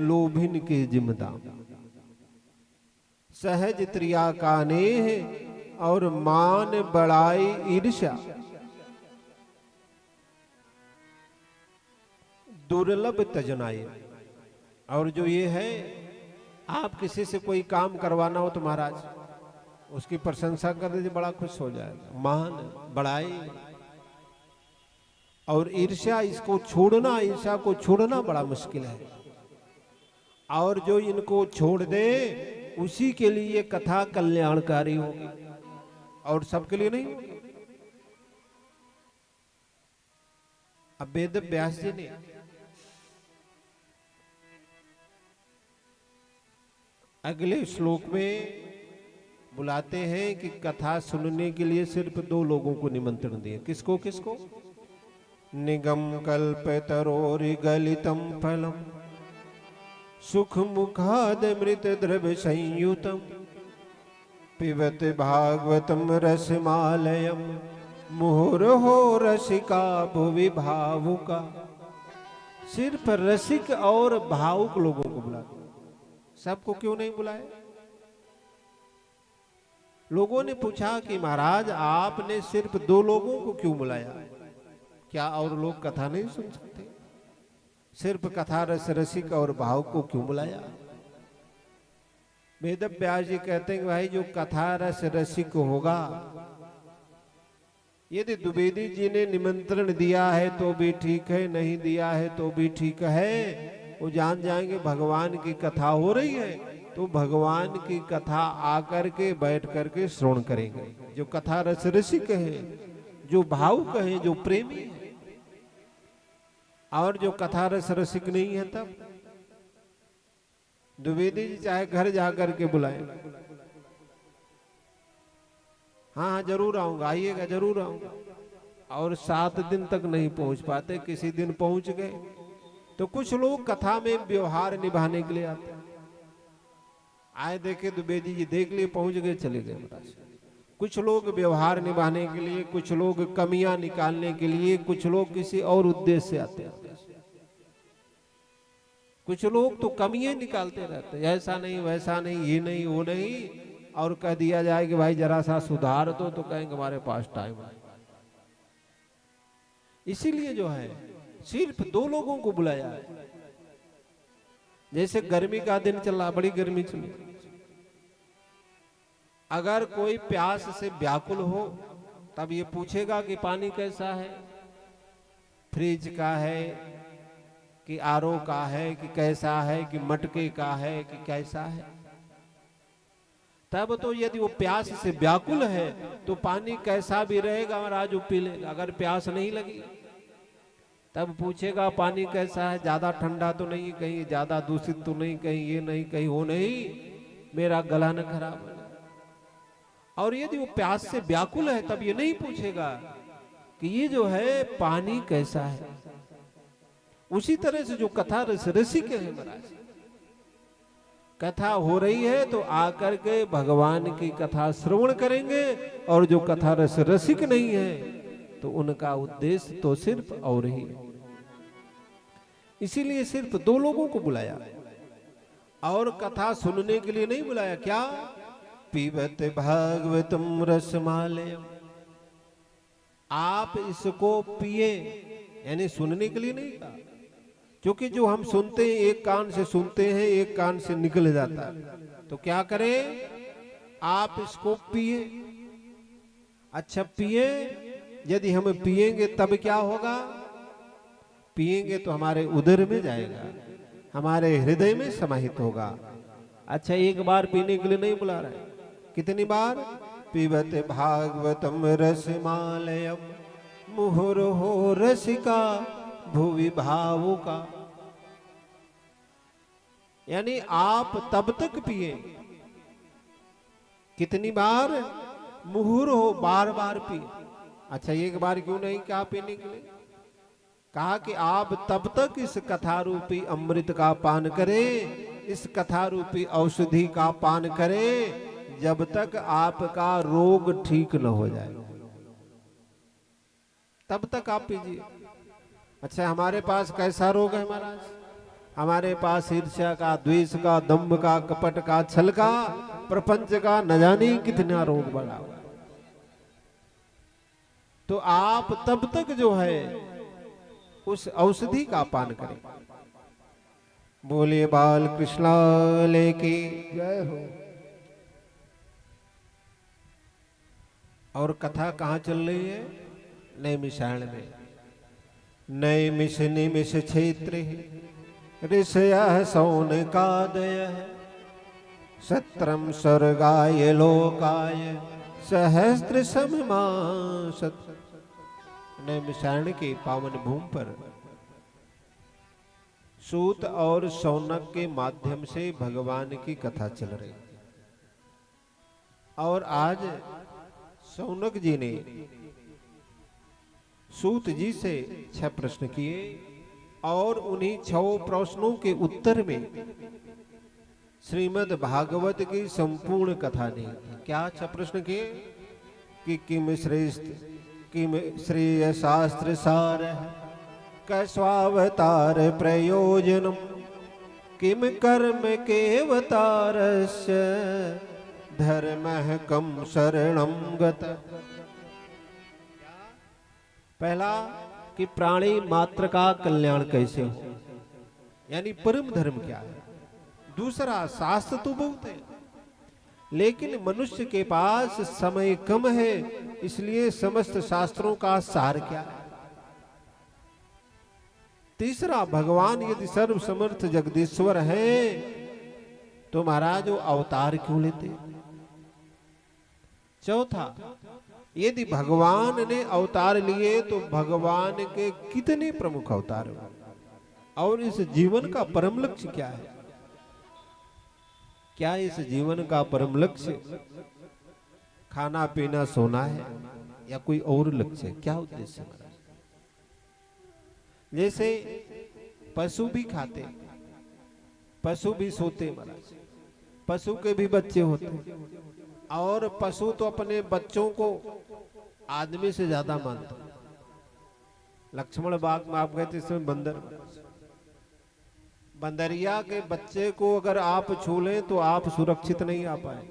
लोभिन के जिमदाम। सहज त्रिया का नेह और मान बड़ाई ईर्ष्या दुर्लभ तजनाए। और जो ये है, आप किसी से कोई काम करवाना हो तो महाराज उसकी प्रशंसा कर दीजिए, बड़ा खुश हो जाएगा। मान बड़ाई और ईर्ष्या, इसको छोड़ना, ईर्ष्या को छोड़ना बड़ा मुश्किल है। और जो इनको छोड़ दे उसी के लिए कथा कल्याणकारी होगी, और सबके लिए नहीं होगी। अब वेद व्यास जी ने अगले श्लोक में बुलाते हैं कि कथा सुनने के लिए सिर्फ 2 लोगों को निमंत्रण दिए। किसको किसको? निगम कल्पतरोरिगलितं फलम् सुखमुखादमृत द्रव्य संयुतम् पिबत भागवतम रसमालयम मुहुर्हो रसिका भुवि भावुका। सिर्फ रसिक और भावुक लोगों को बुलाते, सबको क्यों नहीं बुलाए? लोगों ने पूछा कि महाराज आपने सिर्फ 2 लोगों को क्यों बुलाया? क्या और लोग कथा नहीं सुन सकते? सिर्फ कथा रस रसिक और भावुक को क्यों बुलाया? वेद व्यास जी कहते हैं कि भाई जो कथा रस रसिक होगा, यदि द्विवेदी जी ने निमंत्रण दिया है तो भी ठीक है, नहीं दिया है तो भी ठीक है। वो जान जाएंगे भगवान की कथा हो रही है तो भगवान की कथा आकर के बैठ करके श्रवण करेंगे। जो कथा रस रसिक है, जो भावुक है, जो प्रेमी है। और जो कथा रस रसिक नहीं है तब द्विवेदी जी चाहे घर जाकर के बुलाए, हाँ जरूर आऊंगा, आइएगा, जरूर आऊंगा, और 7 दिन तक नहीं पहुंच पाते, किसी दिन पहुंच गए। तो कुछ लोग कथा में व्यवहार निभाने के लिए आते हैं। आए देखे द्विवेदी जी, देख लिए, पहुंच गए, चले गए महाराज। कुछ लोग व्यवहार निभाने के लिए, कुछ लोग कमियां निकालने के लिए, कुछ लोग किसी और उद्देश्य से आते हैं। कुछ लोग तो कमियां निकालते रहते हैं, ऐसा नहीं, वैसा नहीं, ये नहीं, वो नहीं, और कह दिया जाए कि भाई जरा सा सुधार दो तो कहेंगे हमारे पास टाइम है। इसीलिए जो है सिर्फ 2 लोगों को बुलाया है। जैसे गर्मी का दिन चल रहा, बड़ी गर्मी चली, अगर कोई प्यास से व्याकुल हो तब ये पूछेगा कि पानी कैसा है, फ्रिज का है कि आरओ का है कि कैसा है, कि मटके का है कि कैसा है। तब तो यदि वो प्यास से व्याकुल है तो पानी कैसा भी रहेगा महाराज वो पी लेगा। अगर प्यास नहीं लगी तब पूछेगा पानी कैसा है, ज्यादा ठंडा तो नहीं, कहीं ज्यादा दूषित तो नहीं, कहीं ये नहीं, कहीं वो नहीं, मेरा गला न खराब हो जाए। और यदि वो प्यास से व्याकुल है तब ये नहीं पूछेगा कि ये जो है पानी कैसा है। उसी तरह से जो कथा रस रसिक है महाराज, कथा हो रही है तो आकर के भगवान की कथा श्रवण करेंगे, और जो कथा रस रसिक नहीं है तो उनका उद्देश्य तो सिर्फ और ही है। इसीलिए सिर्फ 2 लोगों को बुलाया, और कथा सुनने के लिए नहीं बुलाया। क्या? पीबत भागवतम रसमालयम, आप इसको पिए, यानी सुनने के लिए नहीं कहा, क्योंकि जो हम सुनते हैं एक कान से सुनते हैं, एक कान से निकल जाता है। तो क्या करें? आप इसको पिए। अच्छा पिए, यदि हम पिएंगे तब क्या होगा? पिएंगे तो हमारे उदर में जाएगा, हमारे हृदय में समाहित होगा। अच्छा एक बार पीने के लिए नहीं बुला रहा है, कितनी बार? पीबत भागवतम रसमालयम मुहुर्हो रसिका भुवि भावुका। यानी आप तब तक पिए, कितनी बार? मुहुर्हो, बार बार पिए। अच्छा एक बार क्यों नहीं कहा पीने के लिए? कहा कि आप तब तक इस कथा रूपी अमृत का पान करें, इस कथा रूपी औषधि का पान करें, जब तक आपका रोग ठीक न हो जाए, तब तक आप पीजिए। अच्छा हमारे पास कैसा रोग है महाराज? हमारे पास ईर्ष्या का, द्वेष का, दंभ का, कपट का, छल का, प्रपंच का, न जाने कितना रोग बढ़ा हुआ। तो आप तब तक जो है उस औषधि का पान करें। बोलिए बाल कृष्णाल की जय हो। और कथा कहाँ चल रही है? नैमिषारण्य में। नैमिष निमिष क्षेत्र ऋषयः सौनकादयः सत्रम स्वर्गाय लोकाय सहस्त्र सममासत्। नैमिषारण्य के पावन भूमि पर सूत और शौनक के माध्यम से भगवान की कथा चल रही। और आज शौनक जी ने सूत जी से 6 प्रश्न किए और उन्हीं 6 प्रश्नों के उत्तर में श्रीमद् भागवत की संपूर्ण कथा नहीं थी। क्या 6 प्रश्न किए कि किम श्रेष्ठ किम श्रेय शास्त्र सार कैस्वावतार प्रयोजनम किम कर्म केवतारस्य धर्मः कम शरणम गत। पहला कि प्राणी मात्र का कल्याण कैसे हो, यानी परम धर्म क्या है। दूसरा, शास्त्र तो बहुत है लेकिन मनुष्य के पास समय कम है, इसलिए समस्त शास्त्रों का सार क्या है। तीसरा, भगवान यदि सर्व समर्थ जगदीश्वर है तो महाराज वो अवतार क्यों लेते। चौथा, यदि भगवान ने अवतार लिए तो भगवान के कितने प्रमुख अवतार हुए और इस जीवन का परम लक्ष्य क्या है। क्या इस जीवन का परम लक्ष्य खाना पीना सोना है या कोई और लक्ष्य है, क्या उद्देश्य है। जैसे पशु भी खाते, पशु भी सोते, महाराज पशु के भी बच्चे होते और पशु तो अपने बच्चों को आदमी से ज्यादा मानते। लक्ष्मण बाग में आप गए थे, इसमें बंदर, बंदरिया के बच्चे को अगर आप छू लें तो आप सुरक्षित नहीं आ पाए,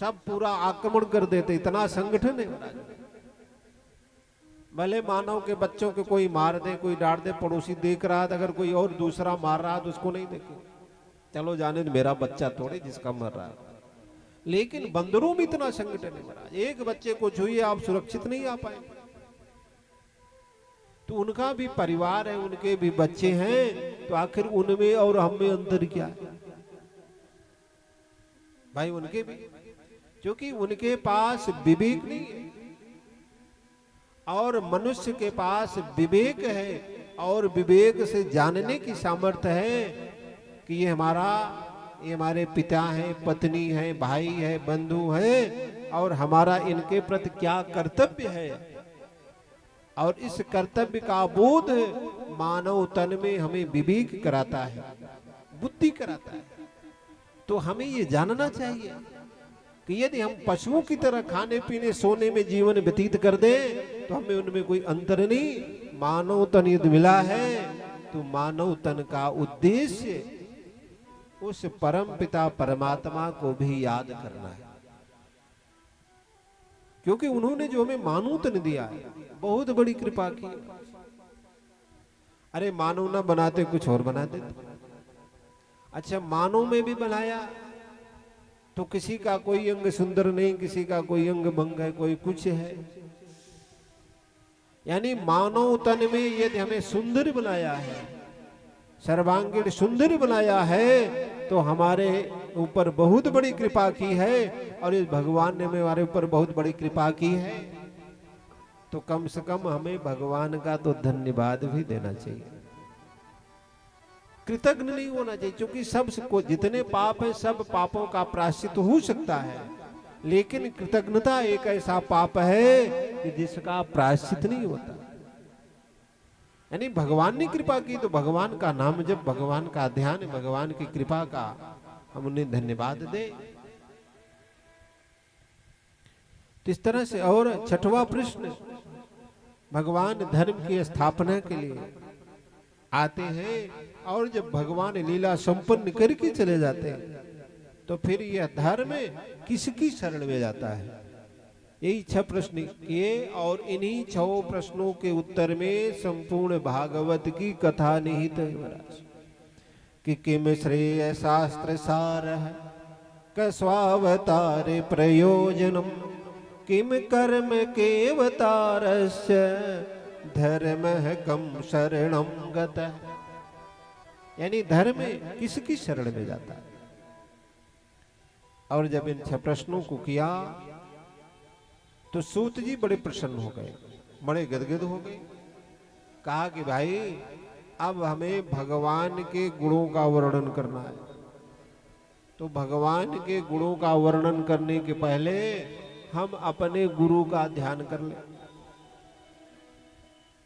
सब पूरा आक्रमण कर देते, इतना संगठन है। भले मानव के बच्चों के कोई मार दे, कोई डांट दे, पड़ोसी देख रहा है, अगर कोई और दूसरा मार रहा है तो उसको नहीं देखे, चलो जाने मेरा बच्चा थोड़े जिसका मर रहा है। लेकिन बंदरों में इतना संगठन है महाराज, एक बच्चे को छुइए आप सुरक्षित नहीं आ पाए। तो उनका भी परिवार है, उनके भी बच्चे हैं, तो आखिर उनमें और हम में अंतर क्या है भाई। उनके भी, क्योंकि उनके पास विवेक नहीं है और मनुष्य के पास विवेक है और विवेक से जानने की सामर्थ्य है कि ये हमारे पिता हैं, पत्नी है, भाई है, बंधु है और हमारा इनके प्रति क्या कर्तव्य है। और इस कर्तव्य का बोध मानव तन में हमें विवेक कराता है, बुद्धि कराता है। तो हमें ये जानना चाहिए कि यदि हम पशुओं की तरह खाने पीने सोने में जीवन व्यतीत कर दें तो हमें उनमें कोई अंतर नहीं। मानव तन यदि मिला है तो मानव तन का उद्देश्य उस परम पिता परमात्मा को भी याद करना है, क्योंकि उन्होंने जो हमें मानव तन दिया है बहुत बड़ी कृपा की। अरे मानव ना बनाते कुछ और बना देते। अच्छा, मानव में भी बनाया तो किसी का कोई अंग सुंदर नहीं, किसी का कोई अंग भंग है, कोई कुछ है। यानी मानव तन में यदि हमें सुंदर बनाया है, सर्वांगीण सुंदर बनाया है, तो हमारे ऊपर बहुत बड़ी कृपा की है और इस भगवान ने हमारे ऊपर बहुत बड़ी कृपा की है। तो कम से कम हमें भगवान का तो धन्यवाद भी देना चाहिए, कृतज्ञ नहीं होना चाहिए। क्योंकि सब को जितने पाप है सब पापों का प्रायश्चित हो सकता है, लेकिन कृतज्ञता एक ऐसा पाप है कि जिसका प्रायश्चित नहीं होता। यानी भगवान ने कृपा की तो भगवान का नाम जब, भगवान का ध्यान, भगवान की कृपा का हम उन्हें धन्यवाद दे। तो इस तरह से। और 6वां प्रश्न, भगवान धर्म की स्थापना के लिए आते हैं और जब भगवान लीला संपन्न करके चले जाते हैं तो फिर यह धर्म किसकी शरण में जाता है। यही 6 प्रश्न किए और इन्हीं 6 प्रश्नों के उत्तर में संपूर्ण भागवत की कथा निहित है महाराज। कि किम श्रेय शास्त्र सार कैस्वावतार प्रयोजनम किम कर्म केवतारस्य धर्मः कम शरणम गतः। यानी धर्म किसकी शरण में जाता है। और जब इन 6 प्रश्नों को किया तो सूत जी बड़े प्रसन्न हो गए, बड़े गदगद हो गए। कहा कि भाई अब हमें भगवान के गुणों का वर्णन करना है। तो भगवान के गुणों का वर्णन करने के पहले हम अपने गुरु का ध्यान कर लें।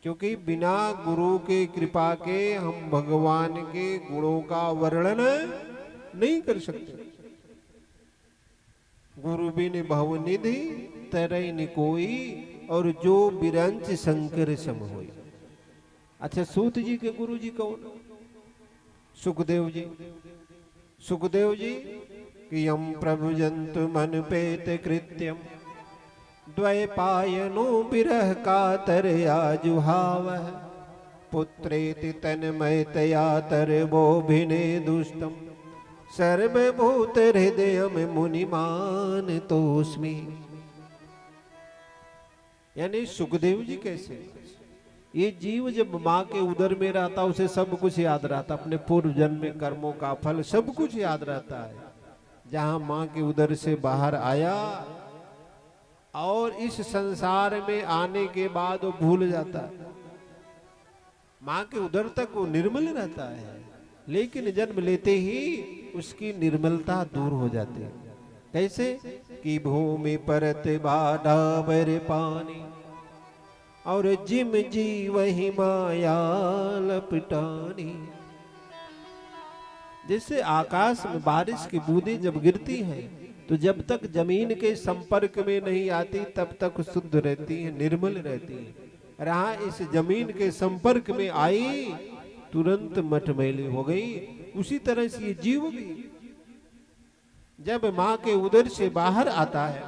क्योंकि बिना गुरु के कृपा के हम भगवान के गुणों का वर्णन नहीं कर सकते। गुरु बिन भवनिधि तरई न कोई, और जो बिरंच शंकर सम होई। अच्छा, सूत जी के गुरु जी कौन? सुखदेव जी। सुखदेव जी कि यम प्रभु जंतु मन पेत कृत्यम, द्वैपायनो बिरह कातर आजुहावः, पुत्रेति तन्मयतया तरबो भिने दुष्टम, सर्वभूत हृदय में मुनिमान तोस्मि। यानी सुखदेव जी कैसे? ये जीव जब माँ के उदर में रहता उसे सब कुछ याद रहता, अपने पूर्व जन्म में कर्मों का फल सब कुछ याद रहता है। जहां माँ के उदर से बाहर आया और इस संसार में आने के बाद वो भूल जाता है। माँ के उदर तक वो निर्मल रहता है, लेकिन जन्म लेते ही उसकी निर्मलता दूर हो जाती है। कैसे? कि भूमि परत बाढ़ पानी, और जिम जी वही माया लपटानी। जैसे आकाश में बारिश की बूंदें जब गिरती हैं तो जब तक जमीन के संपर्क में नहीं आती तब तक शुद्ध रहती है, निर्मल रहती है। रहा इस जमीन के संपर्क में आई तुरंत मटमैली हो गई। उसी तरह से ये जीव भी जब माँ के उदर से बाहर आता है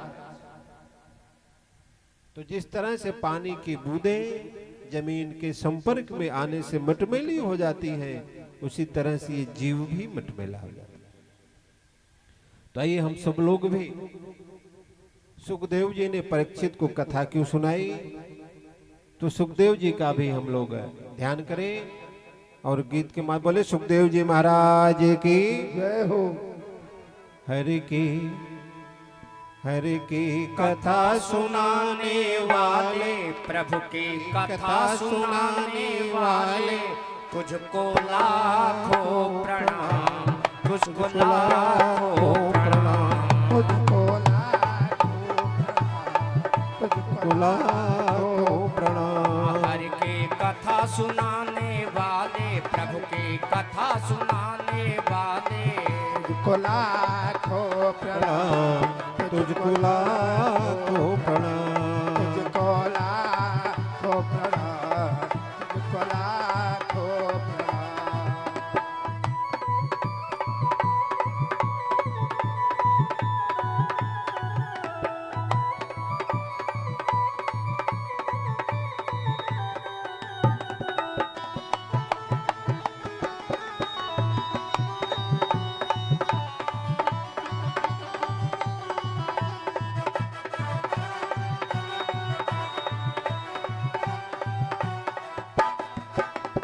तो जिस तरह से पानी की बूंदें जमीन के संपर्क में आने से मटमैली हो जाती हैं, उसी तरह से ये जीव भी मटमैला हो जाता है। तो आइए हम सब लोग भी, सुखदेव जी ने परीक्षित को कथा क्यों सुनाई, तो सुखदेव जी का भी हम लोग ध्यान करें और गीत के माध्यम बोले सुखदेव जी महाराज की जय हो। हरि की कथा सुनाने वाले, प्रभु की कथा सुनाने वाले, तुझको लाखों प्रणाम, तुझको लाखों प्रणाम, तुझको लाखों प्रणाम। हरि की कथा सुनाने वाले, प्रभु की कथा सुनाने वाले, तुझको लाखों प्रणाम, तुझको लाखों प्रणाम, तुझको लाखों प्रणाम, तुझको लाखों प्रणाम।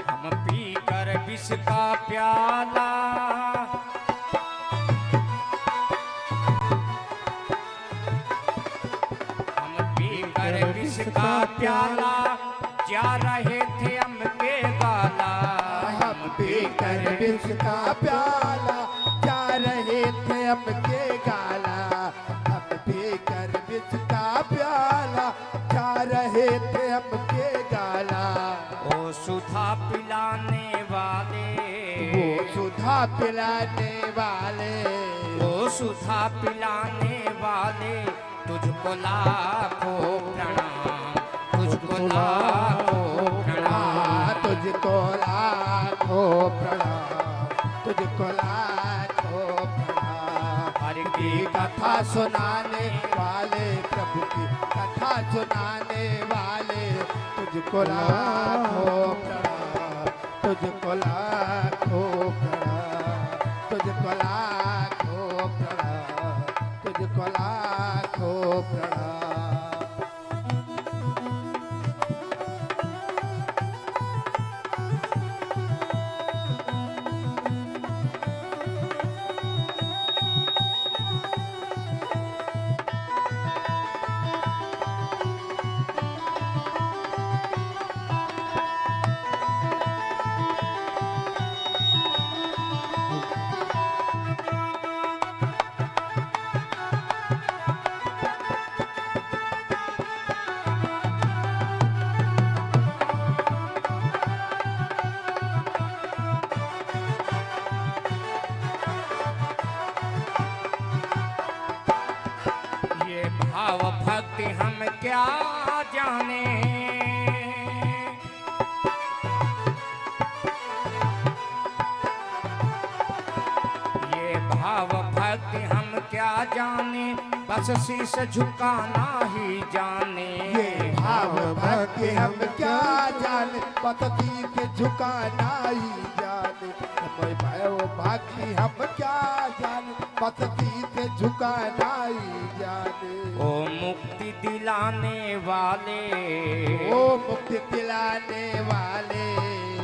हम पीकर विष का प्याला, हम पीकर विष का प्याला, जा रहे थे हम के गाला। हम पीकर विष का प्याला, जा रहे थे हम के गाला। हम पीकर विष का प्याला, जा रहे थे हम के गाला। ओ सुधा पिलाने वाले, वो सुधा पिलाने वाले, ओ सुधा पिलाने वाले, तुझको लाखों प्रणाम, तुझको लाखों प्रणाम, तुझको लाखों प्रणाम, तुझको लाखों प्रणाम। हरि की की कथा सुनाने वाले, प्रभु की कथा सुनाने वाले, तुझको लाखों प्रणाम, तुझको लाखों प्रणाम, तुझको लाखों प्रणाम, तुझको लाखों प्रणाम। जाने, बस शीश झुकाना ही जाने। ये भाव भक्ति हम क्या जाने, पतती के झुकाना ही जाने। मैं भाव भक्ति हम क्या जाने, पतती के झुकाना ही जाने। ओ मुक्ति दिलाने वाले, ओ मुक्ति दिलाने वाले,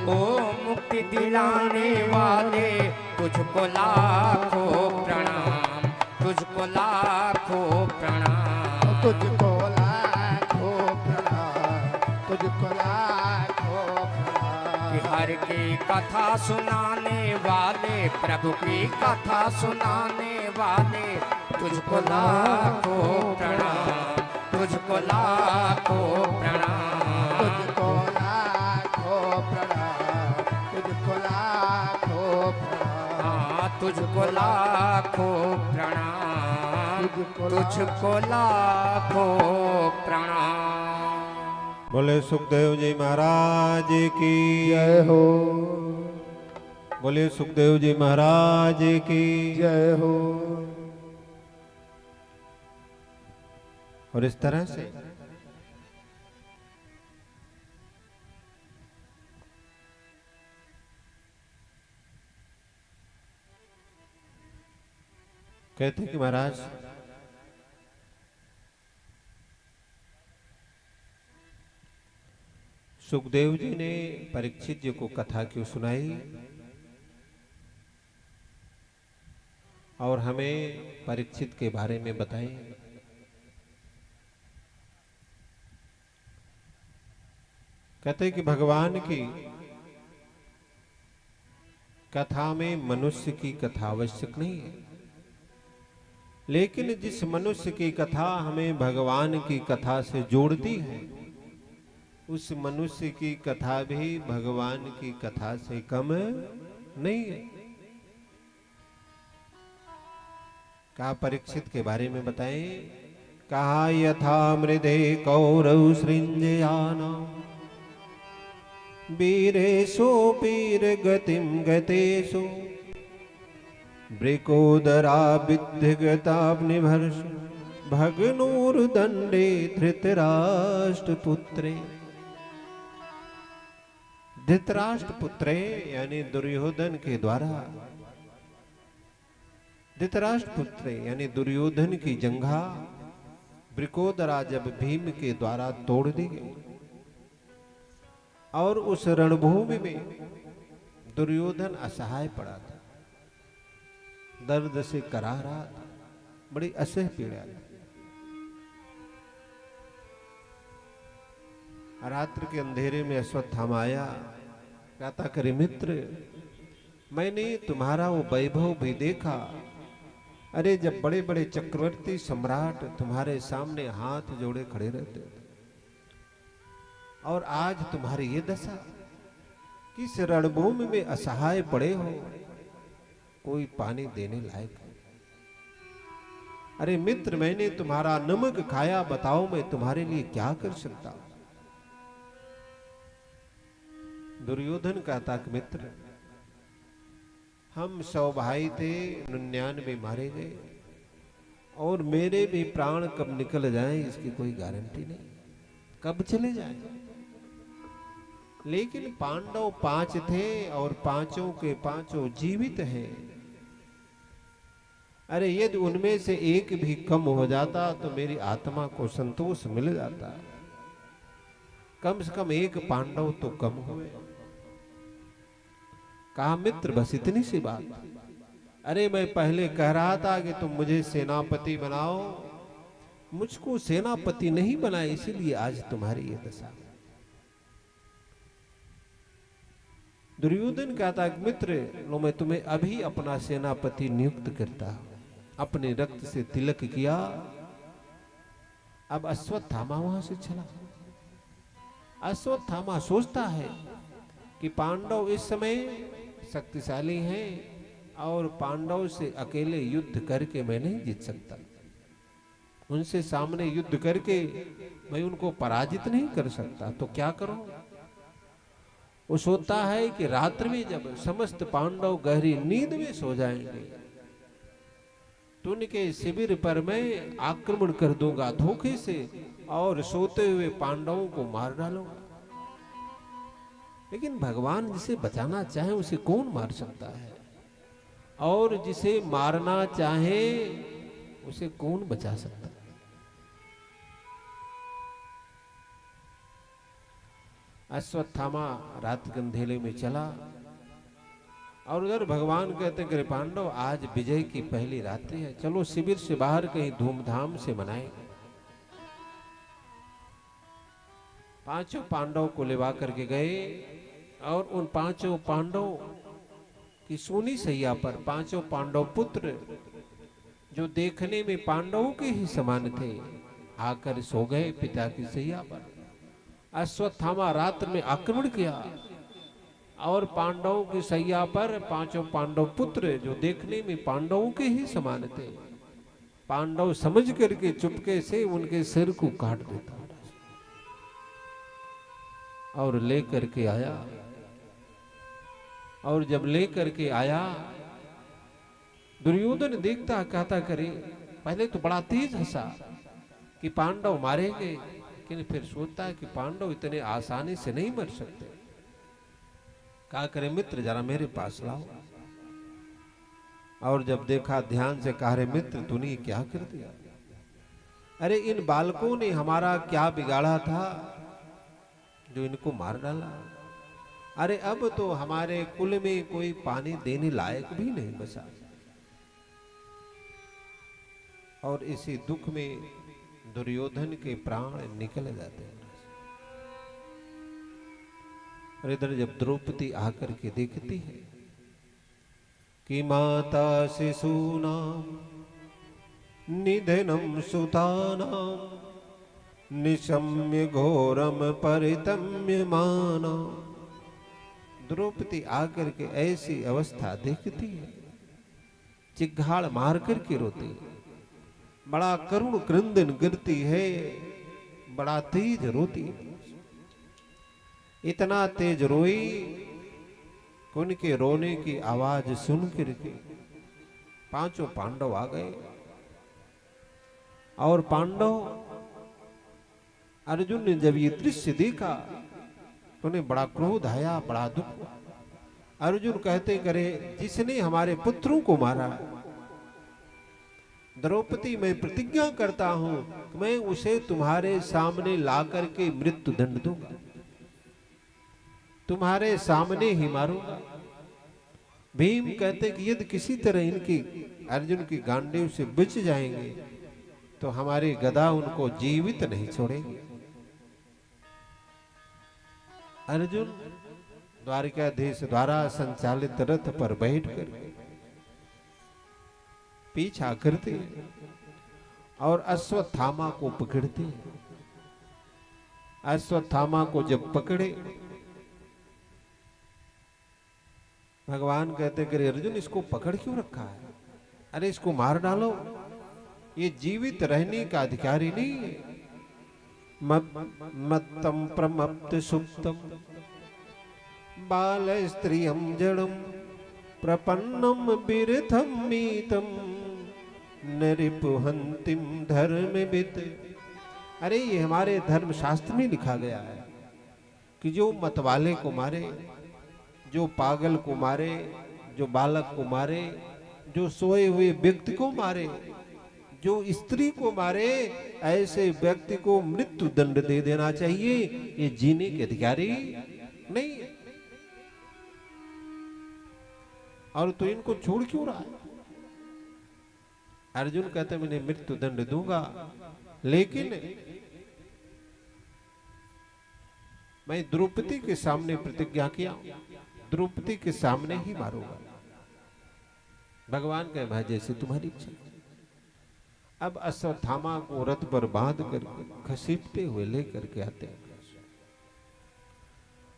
ओ मुक्ति दिलाने वाले, तुझको लाखों प्रणाम, तुझको लाखों प्रणाम। तुझको लाखों प्रणाम, तुझको लाखों प्रणाम। कि हर की कथा सुनाने वाले, प्रभु की कथा सुनाने वाले, तुझको लाखों प्रणाम, तुझको लाखों प्रणाम। तुझको लाखों प्रणाम, तुझको लाखों प्रणाम। हाँ, तुझको लाखों प्रणाम, तुझको लाखों प्रणाम। बोले सुखदेव जी महाराज की जय हो, बोले सुखदेव जी महाराज की जय हो। और इस तरह से कहते कि महाराज सुखदेव जी ने परीक्षित जी को कथा क्यों सुनाई और हमें परीक्षित के बारे में बताएं। कहते कि भगवान की कथा में मनुष्य की कथा आवश्यक नहीं है, लेकिन जिस मनुष्य की कथा हमें भगवान की कथा से जोड़ती है, उस मनुष्य की कथा भी भगवान की कथा से कम नहीं है। कहा परीक्षित के बारे में बताएं। कहा यथा मृदे कौरव सृंजयाना वीरेशो वीर गतिम गतेशो ब्रिकोदरा विद्यगताग्निभर्ष भगनोर्दंडे धृतराष्ट्रपुत्रे। धृतराष्ट्रपुत्रे यानी दुर्योधन के द्वारा, धृतराष्ट्रपुत्रे यानी दुर्योधन की जंघा ब्रिकोदरा जब भीम के द्वारा तोड़ दी गई और उस रणभूमि में दुर्योधन असहाय पड़ा था, दर्द से करा रहा था, बड़ी असह पीड़ा थी। रात्रि के अंधेरे में अश्वत्थामा आया, कहता करे मित्र मैंने तुम्हारा वो वैभव भी देखा। अरे जब बड़े बड़े चक्रवर्ती सम्राट तुम्हारे सामने हाथ जोड़े खड़े रहते थे, और आज तुम्हारी ये दशा, किस रणभूमि में असहाय पड़े हो, कोई पानी देने लायक है। अरे मित्र मैंने तुम्हारा नमक खाया, बताओ मैं तुम्हारे लिए क्या कर सकता हूं। दुर्योधन कहता कि मित्र हम 100 भाई थे, 99 मारे गए, और मेरे भी प्राण कब निकल जाएं इसकी कोई गारंटी नहीं, कब चले जाएं। लेकिन पांडव 5 थे और पांचों के पांचों जीवित हैं। अरे यदि उनमें से एक भी कम हो जाता तो मेरी आत्मा को संतोष मिल जाता, कम से कम एक पांडव तो कम हुए। कहा मित्र बस इतनी सी बात। अरे मैं पहले कह रहा था कि तुम मुझे सेनापति बनाओ, मुझको सेनापति नहीं बनाए, इसीलिए आज तुम्हारी ये दशा। दुर्योधन कहता मित्र लो मैं तुम्हें अभी अपना सेनापति नियुक्त करता हूं। अपने रक्त से तिलक किया। अब अश्वत्थामा वहां से चला। अश्वत्थामा सोचता है कि पांडव इस समय शक्तिशाली हैं और पांडव से अकेले युद्ध करके मैं नहीं जीत सकता, उनसे सामने युद्ध करके मैं उनको पराजित नहीं कर सकता, तो क्या करूं। वो सोचता है कि रात्रि में जब समस्त पांडव गहरी नींद में सो जाएंगे तो उनके शिविर पर मैं आक्रमण कर दूंगा धोखे से और सोते हुए पांडवों को मार डालूंगा। लेकिन भगवान जिसे बचाना चाहे उसे कौन मार सकता है, और जिसे मारना चाहे उसे कौन बचा सकता है। अश्वत्थामा रात के अंधेरे में चला और उधर भगवान कहते हैं कि पांडव आज विजय की पहली रात्रि है, चलो शिविर से बाहर कहीं धूमधाम से मनाएंगे। पांचों पांडव को लेवा करके गए और उन पांचों पांडव की सोनी सैया पर पांचों पांडव पुत्र जो देखने में पांडवों के ही समान थे आकर सो गए पिता की सैया पर। अश्वत्थामा रात में आक्रमण किया और पांडवों की सैया पर पांचों पांडव पुत्र जो देखने में पांडवों के ही समान थे, पांडव समझ करके चुपके से उनके सिर को काट देता और लेकर के आया। और जब लेकर के आया दुर्योधन देखता कहता करे, पहले तो बड़ा तेज हंसा कि पांडव मारेंगे, लेकिन फिर सोचता है कि पांडव इतने आसानी से नहीं मर सकते। कहा करे मित्र जरा मेरे पास लाओ। और जब देखा ध्यान से कहा रे मित्र तूने क्या कर दिया? अरे इन बालकों ने हमारा क्या बिगाड़ा था जो इनको मार डाला? अरे अब तो हमारे कुल में कोई पानी देने लायक भी नहीं बचा। और इसी दुख में दुर्योधन के प्राण निकल जाते हैं। और इधर जब द्रौपदी आकर के देखती है कि माता शिशूनाम निधनम सुतानाम निशम्य घोरम परितम्य माना, द्रौपदी आकर के ऐसी अवस्था देखती है, चिघाड़ मार करके रोती है, बड़ा करुण क्रंदन गिरती है, बड़ा तेज रोती है। इतना तेज रोई कि उनके रोने की आवाज सुन करके पांचों पांडव आ गए। और पांडव अर्जुन ने जब ये दृश्य देखा तो उन्हें बड़ा क्रोध आया, बड़ा दुख। अर्जुन कहते करे जिसने हमारे पुत्रों को मारा, द्रौपदी मैं प्रतिज्ञा करता हूं कि मैं उसे तुम्हारे सामने ला करके मृत्यु दंड दूंगा, तुम्हारे सामने ही मारूंगा। भीम कहते कि यदि किसी तरह इनकी अर्जुन की गांडीव से बच जाएंगे तो हमारी गदा उनको जीवित नहीं छोड़ेंगे। अर्जुन द्वारिकाधीश द्वारा संचालित रथ पर बैठ कर पीछा करते और अश्वत्थामा को पकड़ते। अश्वत्थामा को जब पकड़े भगवान कहते कि अर्जुन इसको पकड़ क्यों रखा है? अरे इसको मार डालो, ये जीवित रहने का अधिकारी नहीं है। मत्तम प्रमप्त सुप्तम बाल स्त्रियम जड़म प्रपन्नम बिरथम मीतम नरिपुहंतिम धर्मविद। अरे ये हमारे धर्म शास्त्र में लिखा गया है कि जो मतवाले को मारे, जो पागल को मारे, जो बालक को मारे, जो सोए हुए व्यक्ति को मारे, जो स्त्री को मारे, ऐसे व्यक्ति को मृत्यु दंड दे देना चाहिए। ये जीने के अधिकारी नहीं है। और तो इनको छोड़ क्यों रहा है? अर्जुन कहते मैंने मृत्यु दंड दूंगा, लेकिन मैं द्रौपदी के सामने प्रतिज्ञा किया, द्रौपदी के सामने ही मारूंगा। भगवान कहे भाई जैसे तुम्हारी इच्छा। अब अश्वत्थामा को रथ पर बांध कर घसीटते हुए लेकर के आते हैं।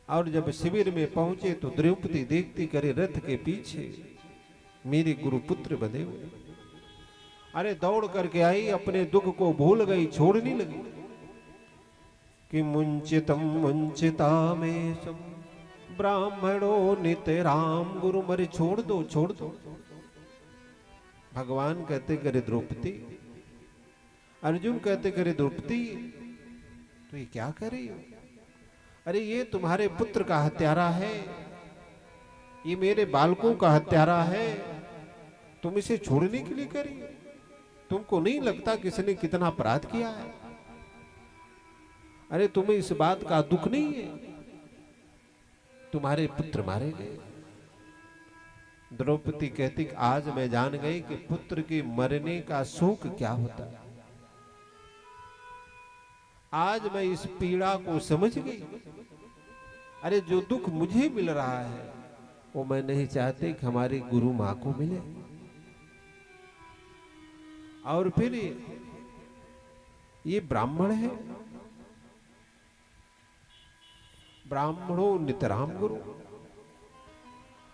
और जब शिविर में पहुंचे तो द्रौपदी देखती करे रथ के पीछे मेरे गुरु पुत्र बंधे हुए। अरे दौड़ करके आई, अपने दुख को भूल गई, छोड़ने लगी कि मुंचितम मुंचिता में ब्राह्मणों नित राम गुरु मरे। छोड़ दो, छोड़ दो। भगवान कहते करे द्रौपदी, अर्जुन कहते करे द्रौपदी तो ये क्या करे? अरे ये तुम्हारे पुत्र का हत्यारा है, ये मेरे बालकों का हत्यारा है, तुम इसे छोड़ने के लिए करी? तुमको नहीं लगता कि इसने कितना अपराध किया है? अरे तुम्हें इस बात का दुख नहीं है? तुम्हारे पुत्र मारे गए। द्रौपदी कहती कि आज मैं जान गई कि पुत्र के मरने का शोक क्या होता है। आज मैं इस पीड़ा को समझ गई। अरे जो दुख मुझे मिल रहा है वो मैं नहीं चाहती कि हमारी गुरु मां को मिले। और फिर ये ब्राह्मण है, ब्राह्मणों नितराम गुरु।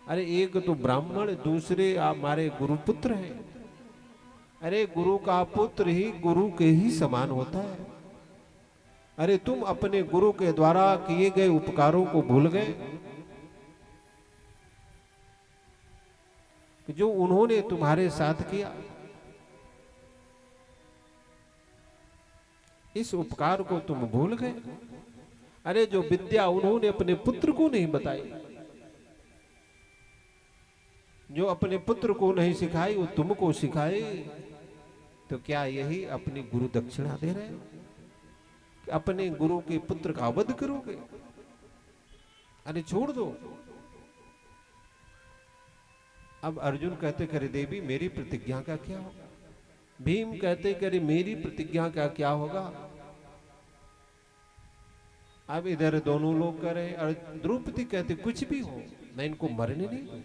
अरे एक तो ब्राह्मण, दूसरे हमारे गुरु पुत्र हैं। अरे गुरु का पुत्र ही गुरु के ही समान होता है। अरे तुम अपने गुरु के द्वारा किए गए उपकारों को भूल गए कि जो उन्होंने तुम्हारे साथ किया, इस उपकार को तुम भूल गए। अरे जो विद्या उन्होंने अपने पुत्र को नहीं बताई, जो अपने पुत्र को नहीं सिखाई वो तुमको सिखाई, तो क्या यही अपनी गुरु दक्षिणा दे रहे हो? अपने गुरु के पुत्र का वध करोगे? अरे छोड़ दो। अब अर्जुन कहते करे देवी मेरी प्रतिज्ञा का क्या होगा? भीम कहते करे मेरी प्रतिज्ञा का क्या होगा? अब इधर दोनों लोग कह रहे और द्रौपदी कहते कुछ भी हो मैं इनको मरने नहीं दूं।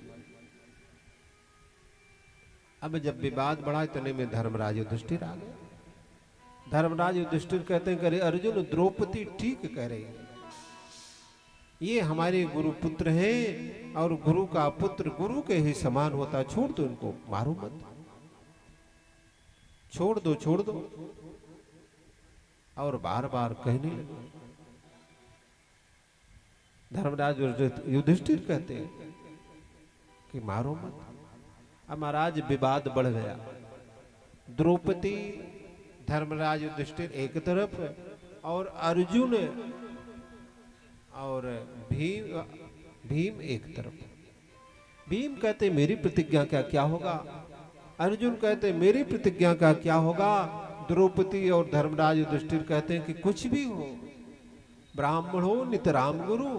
अब जब विवाद बढ़ा इतने में धर्मराज युधिष्ठिर आ गए। धर्मराज युधिष्ठिर कहते हैं करे अर्जुन द्रौपदी ठीक कह रही है, ये हमारे गुरु पुत्र हैं और गुरु का पुत्र गुरु के ही समान होता, छोड़ दो इनको, मारो मत, छोड़ दो छोड़ दो। और बार बार कहने लगे। धर्मराज युधिष्ठिर कहते हैं कि मारो मत। अब महाराज विवाद बढ़ गया। द्रौपदी धर्मराज युधिष्ठिर एक तरफ और अर्जुन और भीम एक तरफ। भीम कहते मेरी प्रतिज्ञा का क्या होगा? अर्जुन कहते मेरी प्रतिज्ञा का क्या होगा? द्रौपदी और धर्मराज युधिष्ठिर कहते हैं कि कुछ भी हो, ब्राह्मणों नितराम गुरु,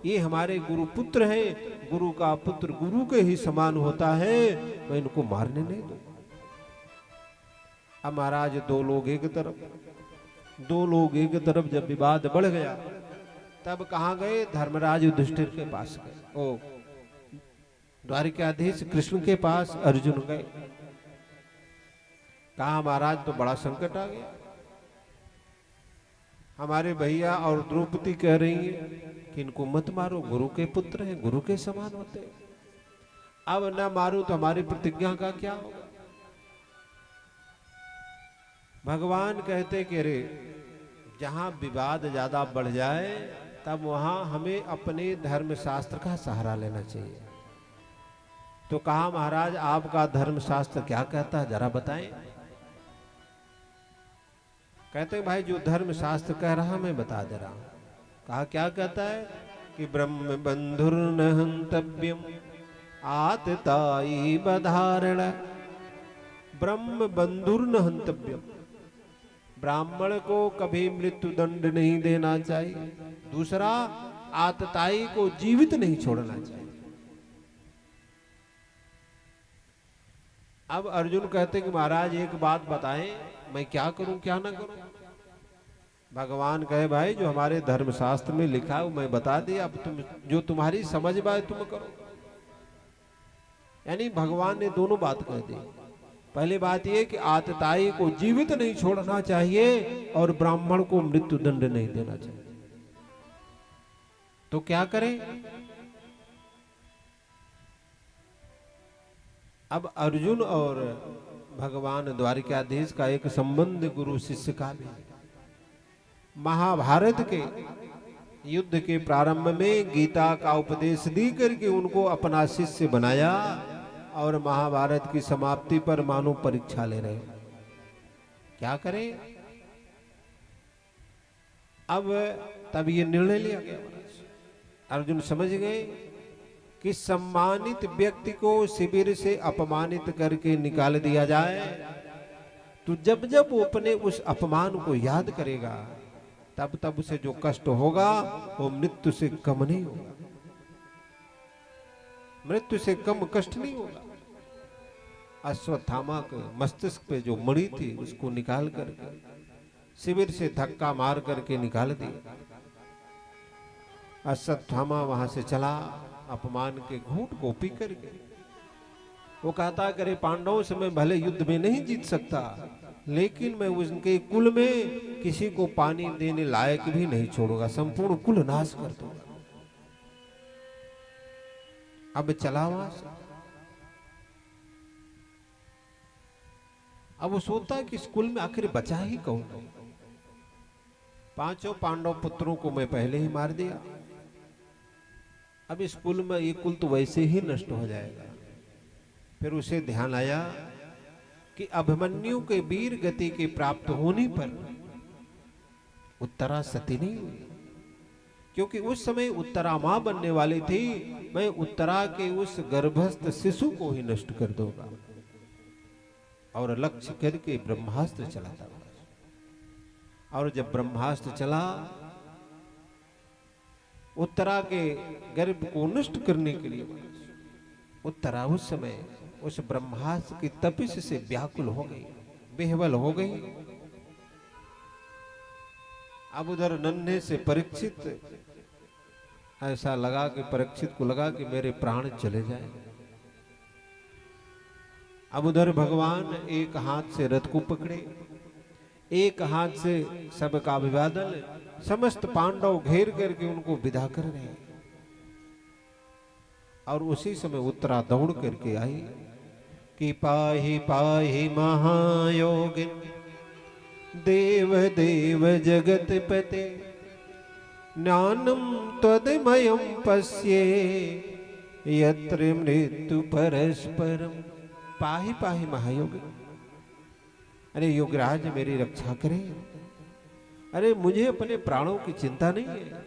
ये हमारे गुरु पुत्र हैं, गुरु का पुत्र गुरु के ही समान होता है, मैं इनको मारने नहीं दूं। अब महाराज दो लोग एक तरफ जब विवाद बढ़ गया तब कहां गए? धर्मराज युधिष्ठिर के पास गए, ओ द्वारिकाधीश कृष्ण के पास अर्जुन गए। कहा महाराज तो बड़ा संकट आ गया, हमारे भैया और द्रौपदी कह रही है कि इनको मत मारो, गुरु के पुत्र हैं, गुरु के समान होते हैं। अब ना मारो तो हमारी प्रतिज्ञा का क्या होगा? भगवान कहते कि अरे जहां विवाद ज्यादा बढ़ जाए तब वहां हमें अपने धर्म शास्त्र का सहारा लेना चाहिए। तो कहा महाराज आपका धर्म शास्त्र क्या कहता है जरा बताएं। कहते भाई जो धर्म शास्त्र कह रहा मैं बता दे रहा हूं। कहा क्या कहता है कि ब्रह्म बंधुर्न हंतव्यम आतताई बधारण। ब्रह्म बंधुर्न हंतव्यम, ब्राह्मण को कभी मृत्यु दंड नहीं देना चाहिए। दूसरा आतताई को जीवित नहीं छोड़ना चाहिए। अब अर्जुन कहते कि महाराज एक बात बताएं, मैं क्या करूं क्या ना करूं। भगवान कहे भाई जो हमारे धर्मशास्त्र में लिखा है मैं बता दिया, अब तुम जो तुम्हारी समझ में आए तुम करो। यानी भगवान ने दोनों बात कह दी। पहली बात यह कि आतताई को जीवित नहीं छोड़ना चाहिए और ब्राह्मण को मृत्यु दंड नहीं देना चाहिए। तो क्या करें? अब अर्जुन और भगवान द्वारिकाधीश का एक संबंध गुरु शिष्य का भी। महाभारत के युद्ध के प्रारंभ में गीता का उपदेश दी करके उनको अपना शिष्य बनाया और महाभारत की समाप्ति पर मानो परीक्षा ले रहे हैं। क्या करें? अब तब ये निर्णय लिया गया महाराज। अर्जुन समझ गए कि सम्मानित व्यक्ति को शिविर से अपमानित करके निकाल दिया जाए तो जब जब वो अपने उस अपमान को याद करेगा तब तब उसे जो कष्ट होगा वो मृत्यु से कम नहीं होगा, मृत्यु से कम कष्ट नहीं होगा। अश्वत्थामा के मस्तिष्क पे जो मणि थी उसको निकाल करके शिविर से धक्का मार करके निकाल दिया। अश्वत्थामा वहां से चला अपमान के घूंट को पी करके। वो कहता करे पांडवों से मैं भले युद्ध में नहीं जीत सकता लेकिन मैं उनके कुल में किसी को पानी देने लायक भी नहीं छोड़ूंगा, संपूर्ण कुल नाश कर दूंगा। अब चला वहां से। अब वो सोचता है कि इस कुल में आखिर बचा ही कौन? पांचों पांडव पुत्रों को मैं पहले ही मार दिया, अब इस कुल में ये कुल तो वैसे ही नष्ट हो जाएगा। फिर उसे ध्यान आया कि अभिमन्यु के वीर गति के प्राप्त होने पर उत्तरा सती नहीं हुई, क्योंकि उस समय उत्तरा मां बनने वाली थी। मैं उत्तरा के उस गर्भस्थ शिशु को ही नष्ट कर दूंगा। और लक्ष्य करके ब्रह्मास्त्र चलाता। और जब ब्रह्मास्त्र चला उत्तरा के गर्भ को नष्ट करने के लिए, उत्तरा उस समय उस ब्रह्मास्त्र की तपिश से व्याकुल हो गई, बेहवल हो गई। अब उधर नन्हे से परीक्षित, ऐसा लगा कि परीक्षित को लगा कि मेरे प्राण चले जाए। अब उधर भगवान एक हाथ से रथ को पकड़े, एक हाथ से सबका अभिवादन, समस्त पांडव घेर करके उनको विदा कर रहे हैं। और उसी समय उत्तरा दौड़ करके आई कि पाहि पाहि महायोगिन देव देव जगतपते ज्ञानम त्वदमयं पश्ये यत्र मृत्यु परस्परम। पाहि पाहि महायोगिन, अरे योगराज मेरी रक्षा करें। अरे मुझे अपने प्राणों की चिंता नहीं है।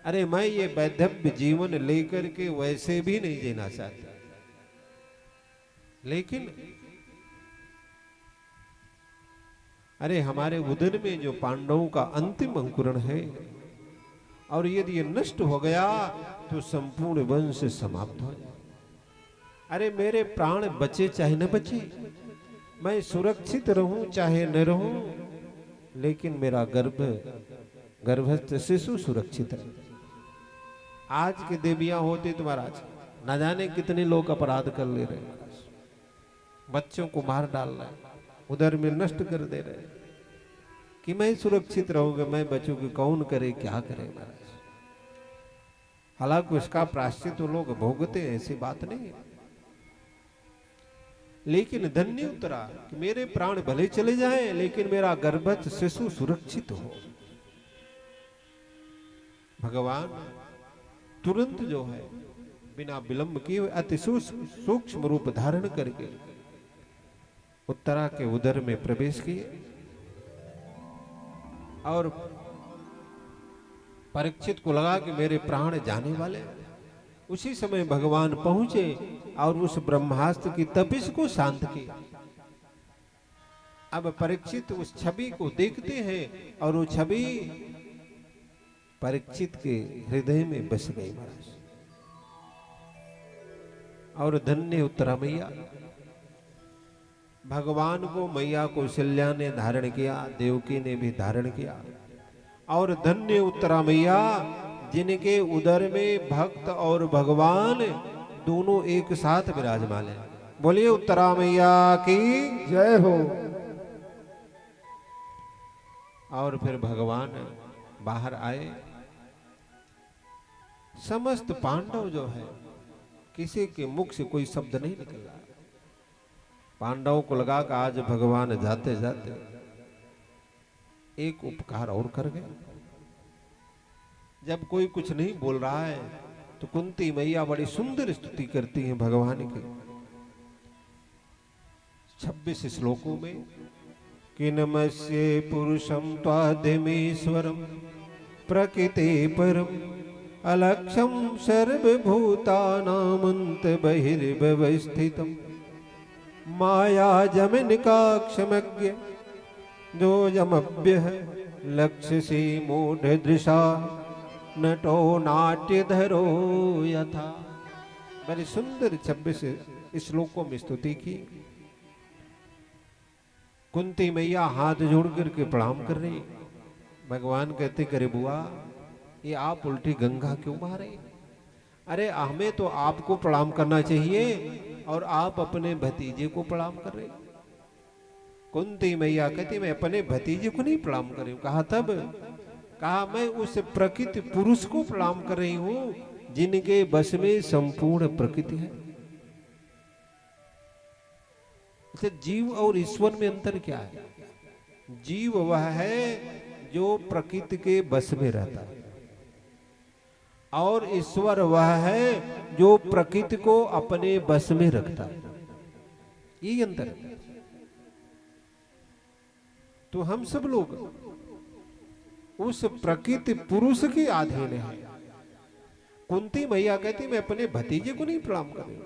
अरे मैं ये वैधव्य जीवन लेकर के वैसे भी नहीं जीना चाहता, लेकिन अरे हमारे उदर में जो पांडवों का अंतिम अंकुरण है और यदि ये नष्ट हो गया तो संपूर्ण वंश समाप्त हो जाए। अरे मेरे प्राण बचे चाहे न बचे, मैं सुरक्षित रहूं चाहे न रहूं, लेकिन मेरा गर्भस्थ शिशु सुरक्षित रहे। आज के देवियां होते तो महाराज न जाने कितने लोग अपराध कर ले रहे, बच्चों को मार डाल रहे, उधर में नष्ट कर दे रहे कि मैं सुरक्षित रहूंगा, मैं बचूंगी, कौन करे क्या करे महाराज। हालांकि उसका प्रायश्चित तो लोग भोगते हैं, ऐसी बात नहीं है। लेकिन धन्य उत्तरा कि मेरे प्राण भले चले जाएं लेकिन मेरा गर्भस्थ शिशु सुरक्षित हो। भगवान तुरंत जो है बिना विलंब किए अति सूक्ष्म रूप धारण करके उत्तरा के उदर में प्रवेश किए और परीक्षित को लगा कि मेरे प्राण जाने वाले। उसी समय भगवान पहुंचे और उस ब्रह्मास्त्र की तपिश को शांत किया। अब परीक्षित उस छवि को देखते हैं और वो छवि परीक्षित के हृदय में बस गई महाराज। और धन्य उत्तरा मैया, भगवान को मैया कौशल्या ने धारण किया, देवकी ने भी धारण किया। और धन्य उत्तरा मैया जिनके उदर में भक्त और भगवान दोनों एक साथ विराजमान है। बोलिए उत्तरा मैया की जय हो। और फिर भगवान बाहर आए। समस्त पांडव जो है किसी के मुख से कोई शब्द नहीं निकल रहा। पांडवों को लगा कि आज भगवान जाते जाते एक उपकार और कर गए। जब कोई कुछ नहीं बोल रहा है तो कुंती मैया बड़ी सुंदर स्तुति करती हैं भगवान की। 26 श्लोकों में कि नमस्ये पुरुषं त्वाद्यमीश्वरं प्रकृते परम अलक्षम सर्वभूतानामंत बहिर्व्यवस्थितम माया जमिनिकाक्षमज्ञ जोजमभ्य लक्ष्य से मूढ़ दृशा नटो नाट्यधरो यथा। बड़ी सुंदर 26 श्लोकों में स्तुति की। कुंती मैया हाथ जोड़ करके प्रणाम कर रही। भगवान कहते करे बुआ ये आप उल्टी गंगा क्यों मारे? अरे हमें तो आपको प्रणाम करना चाहिए और आप अपने भतीजे को प्रणाम कर रहे। कुंती मैया कहती मैं अपने भतीजे को नहीं प्रणाम कर रही हूं। कहा तब? कहा मैं उस प्रकृति पुरुष को प्रणाम कर रही हूं जिनके बस में संपूर्ण प्रकृति है। जीव और ईश्वर में अंतर क्या है? जीव वह है जो प्रकृति के बस में रहता है और ईश्वर वह है जो प्रकृति को अपने बस में रखता है। ये अंतर है। तो हम सब लोग उस प्रकृति पुरुष के अधीन है। कुंती मैया कहती मैं अपने भतीजे को नहीं प्रणाम कर रही।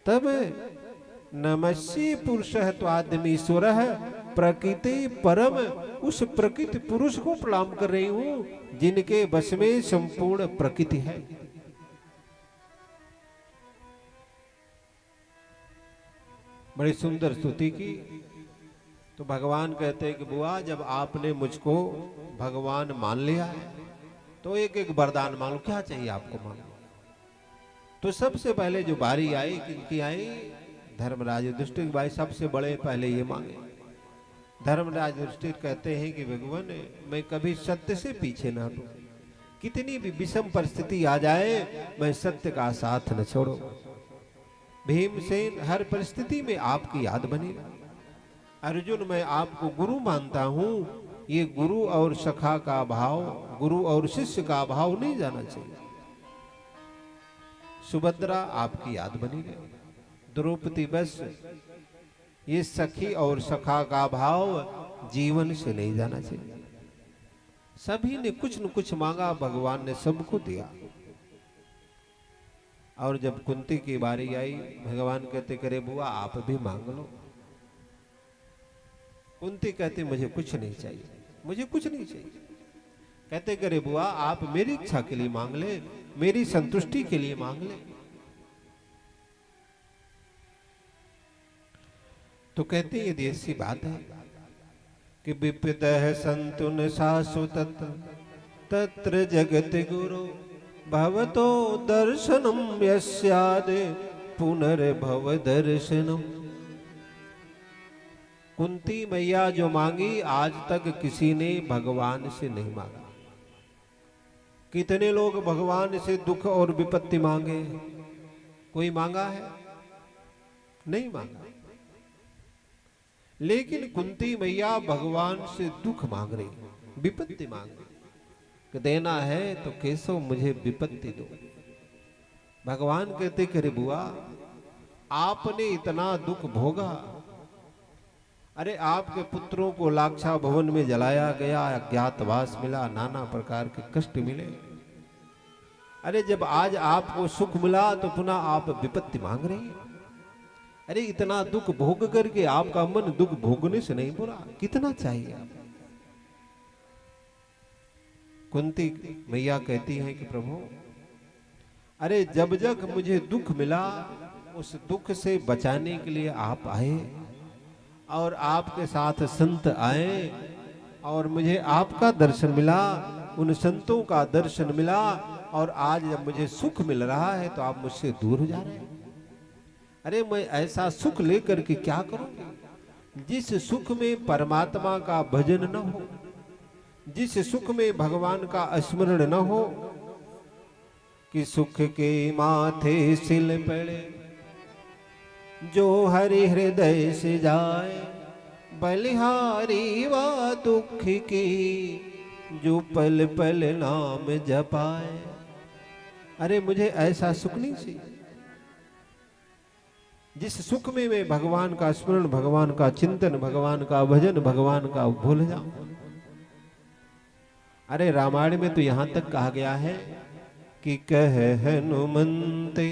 तब नमस्ये पुरुषः त्वाद्यमीश्वरः प्रकृति परम, उस प्रकृति पुरुष को प्रणाम कर रही हूं जिनके बस में संपूर्ण प्रकृति है। बड़ी सुंदर स्तुति की। तो भगवान कहते हैं कि बुआ जब आपने मुझको भगवान मान लिया है तो एक एक वरदान मांगो। क्या चाहिए आपको मांगो? तो सबसे पहले जो बारी आई किनकी आई? धर्मराज युधिष्ठिर भाई सबसे बड़े पहले ये मांगे। धर्मराज युधिष्ठिर कहते हैं कि भगवान मैं कभी सत्य से पीछे ना हटूं, कितनी भी विषम परिस्थिति आ जाए मैं सत्य का साथ न छोड़ो। भीमसेन हर परिस्थिति में आपकी याद बनेगा। अर्जुन मैं आपको गुरु मानता हूं, ये गुरु और सखा का भाव, गुरु और शिष्य का भाव नहीं जाना चाहिए। सुभद्रा आपकी याद बनी गई। द्रौपदी बस ये सखी और सखा का भाव जीवन से नहीं जाना चाहिए। सभी ने कुछ न कुछ मांगा, भगवान ने सबको दिया। और जब कुंती की बारी आई भगवान कहते करे बुआ आप भी मांग लो। कुंती कहती मुझे कुछ नहीं चाहिए, मुझे कुछ नहीं चाहिए। कहते करे बुआ आप मेरी इच्छा के लिए मांग ले, मेरी संतुष्टि के लिए मांग ले। तो कहते यदि ऐसी बात है कि विपदः सन्तु शाश्वत तत्र जगत गुरु भवतो दर्शनम यस्याद पुनर्भव दर्शनम। कुंती मैया जो मांगी आज तक किसी ने भगवान से नहीं मांगा। कितने लोग भगवान से दुख और विपत्ति मांगे? कोई मांगा है? नहीं मांगा। लेकिन कुंती मैया भगवान से दुख मांग रही, विपत्ति मांग रही कि देना है तो केशव मुझे विपत्ति दो। भगवान कहते करे बुआ आपने इतना दुख भोगा। अरे आपके पुत्रों को लाक्षा भवन में जलाया गया, अज्ञातवास मिला, नाना प्रकार के कष्ट मिले। अरे जब आज आपको सुख मिला तो पुनः आप विपत्ति मांग रही हैं। अरे इतना दुख भोग करके आपका मन दुख भोगने से नहीं बुरा, कितना चाहिए आप? कुंती मैया कहती है कि प्रभु अरे जब जब मुझे दुख मिला उस दुख से बचाने के लिए आप आए और आपके साथ संत आए और मुझे आपका दर्शन मिला, उन संतों का दर्शन मिला और आज जब मुझे सुख मिल रहा है तो आप मुझसे दूर हो जा रहे हैं। अरे मैं ऐसा सुख लेकर के क्या करूं जिस सुख में परमात्मा का भजन न हो, जिस सुख में भगवान का स्मरण न हो। कि सुख के माथे सिल पड़े जो हरि हृदय से जाए, बलिहारी वा दुख की जो पल पल नाम जपाए। अरे मुझे ऐसा सुख नहीं चाहिए। जिस सुख में मैं भगवान का स्मरण, भगवान का चिंतन, भगवान का भजन, भगवान का भूल जाऊं। अरे रामायण में तो यहां तक कहा गया है कि कह हनुमंते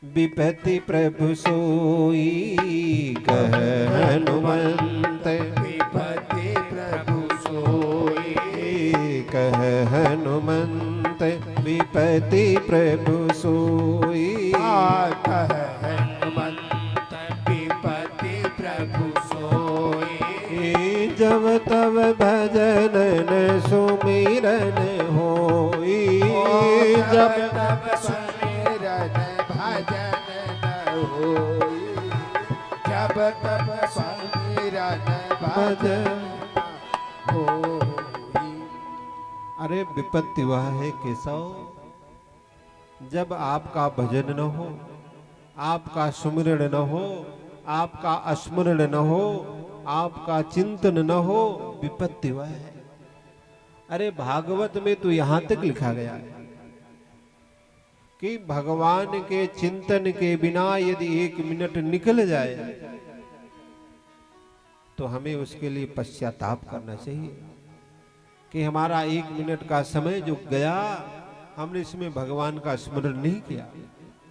विपत्ति प्रभु सोई, कह हनुमंत विपत्ति प्रभु सोई, कह हनुमंत विपत्ति प्रभु सोई। कह हनुमंत विपत्ति प्रभु सोई, जब तब भजन न सुमिरन होई, जब तब सुमिरन भजन न होई, जब तब सुमिरन भजन होई। अरे विपत्ति वह है केशव जब आपका भजन न हो, आपका सुमिरन न हो, आपका स्मरण न हो, आपका चिंतन न हो, विपत्ति वह है। अरे भागवत में तो यहां तक लिखा गया है कि भगवान के चिंतन के बिना यदि 1 मिनट निकल जाए तो हमें उसके लिए पश्चाताप करना चाहिए कि हमारा 1 मिनट का समय जो गया, हमने इसमें भगवान का स्मरण नहीं किया,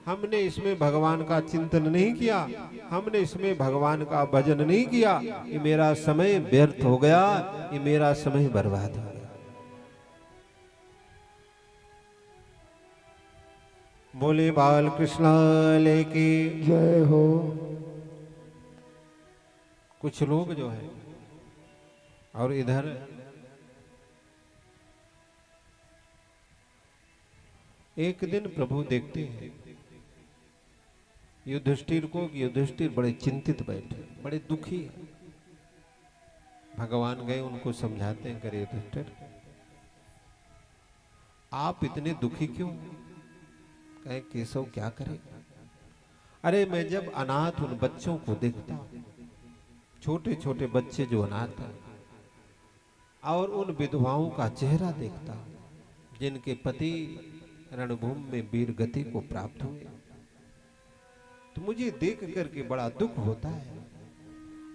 हमने इसमें भगवान का चिंतन नहीं किया, हमने इसमें भगवान का भजन नहीं किया। ये मेरा समय व्यर्थ हो गया, ये मेरा समय बर्बाद हो गया। बोले बाल कृष्ण लेके जय हो। कुछ लोग जो है और इधर एक दिन प्रभु देखते हैं युधिष्ठिर को, युधिष्ठिर बड़े चिंतित बैठे, बड़े दुखी है। भगवान गए उनको समझाते हैं, करे युधिष्ठिर आप इतने दुखी क्यों? कहे केशव क्या करे? अरे मैं जब अनाथ उन बच्चों को देखता हूं, छोटे छोटे बच्चे जो अनाथ हैं, और उन विधवाओं का चेहरा देखता हूं जिनके पति रणभूमि में वीर गति को प्राप्त हुए, तो मुझे देख करके बड़ा दुख होता है।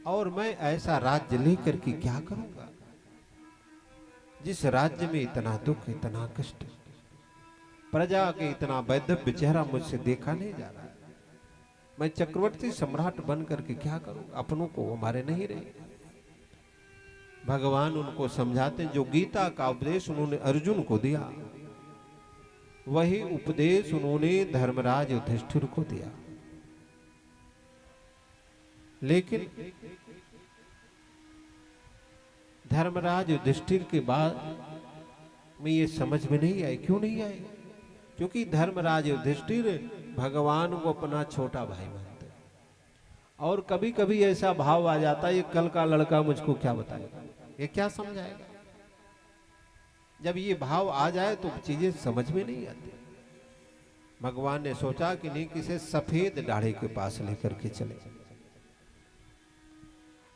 और मैं ऐसा राज्य लेकर के क्या करूंगा जिस राज्य में इतना दुख, इतना कष्ट, प्रजा के इतना वैधव्य चेहरा मुझसे देखा नहीं जा रहा है। मैं चक्रवर्ती सम्राट बन करके क्या करूं? अपनों को हमारे नहीं रहे। भगवान उनको समझाते, जो गीता का उपदेश उन्होंने अर्जुन को दिया, वही उपदेश उन्होंने धर्मराज युधिष्ठिर को दिया। लेकिन धर्मराज युधिष्ठिर के बाद में ये समझ में नहीं आई। क्यों नहीं आई? क्योंकि धर्मराज युधिष्ठिर भगवान को अपना छोटा भाई मानते, और कभी कभी ऐसा भाव आ जाता है, ये कल का लड़का मुझको क्या बताएगा, ये क्या समझाएगा। जब ये भाव आ जाए तो चीजें समझ में नहीं आती। भगवान ने सोचा कि नहीं, किसे सफेद दाढ़ी के पास लेकर के चले,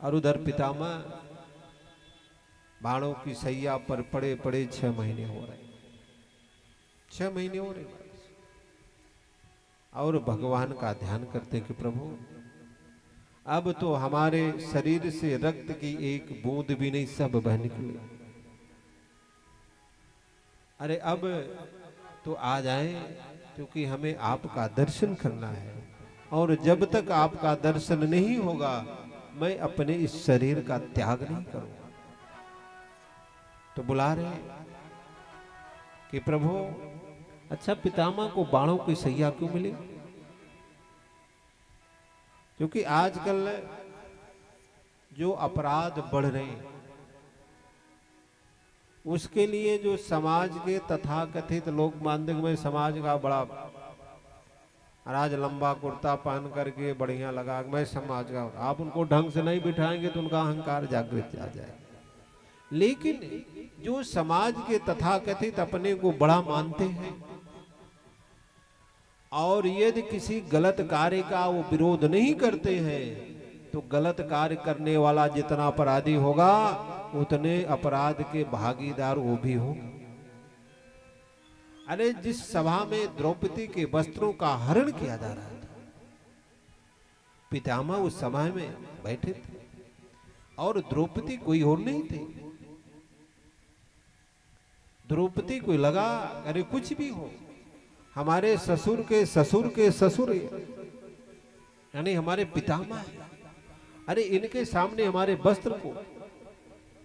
और उधर पितामह बाणों की सैया पर पड़े पड़े 6 महीने हो रहे, 6 महीने हो रहे, और भगवान का ध्यान करते कि प्रभु अब तो हमारे शरीर से रक्त की एक बूंद भी नहीं, सब बह निकले। अरे अब तो आ जाए, क्योंकि हमें आपका दर्शन करना है, और जब तक आपका दर्शन नहीं होगा मैं अपने इस शरीर का त्याग नहीं करूंगा। तो बुला रहे कि प्रभु अच्छा पितामह को बाणों की सैया क्यों मिली? क्योंकि आजकल जो अपराध बढ़ रहे हैं उसके लिए जो समाज के तथाकथित लोग मानते में समाज का बड़ा आज लंबा कुर्ता पहन करके बढ़िया लगा, मैं समाज का, आप उनको ढंग से नहीं बिठाएंगे तो उनका अहंकार जागृत आ जाए। लेकिन जो समाज के तथाकथित अपने को बड़ा मानते हैं और यदि किसी गलत कार्य का वो विरोध नहीं करते हैं, तो गलत कार्य करने वाला जितना अपराधी होगा उतने अपराध के भागीदार वो भी होंगे। अरे जिस सभा में द्रौपदी के वस्त्रों का हरण किया जा रहा था, पितामह उस समय में बैठे थे और द्रौपदी कोई और नहीं थी। द्रौपदी को लगा अरे कुछ भी हो, हमारे ससुर के ससुर के ससुर यानी हमारे पितामह हैं। अरे इनके सामने हमारे वस्त्र को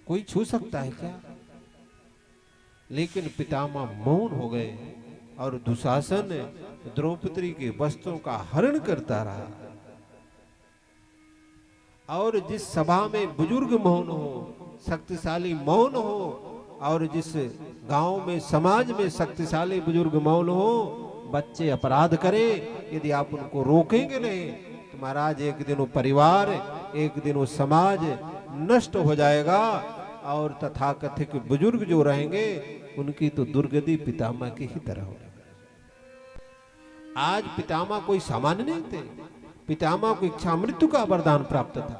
कोई छू सकता है क्या? लेकिन पितामह मौन हो गए और दुशासन द्रौपदी के वस्त्रों का हरण करता रहा। और जिस सभा में बुजुर्ग मौन हो, शक्तिशाली मौन हो, और जिस गांव में समाज में शक्तिशाली बुजुर्ग मौन हो, बच्चे अपराध करें, यदि आप उनको रोकेंगे नहीं तो महाराज एक दिन वो परिवार, एक दिन वो समाज नष्ट हो जाएगा और तथाकथित बुजुर्ग जो रहेंगे उनकी तो दुर्गति पितामह की ही तरह हो। आज पितामह कोई सामान्य नहीं थे। पितामह को इच्छा मृत्यु का वरदान प्राप्त था।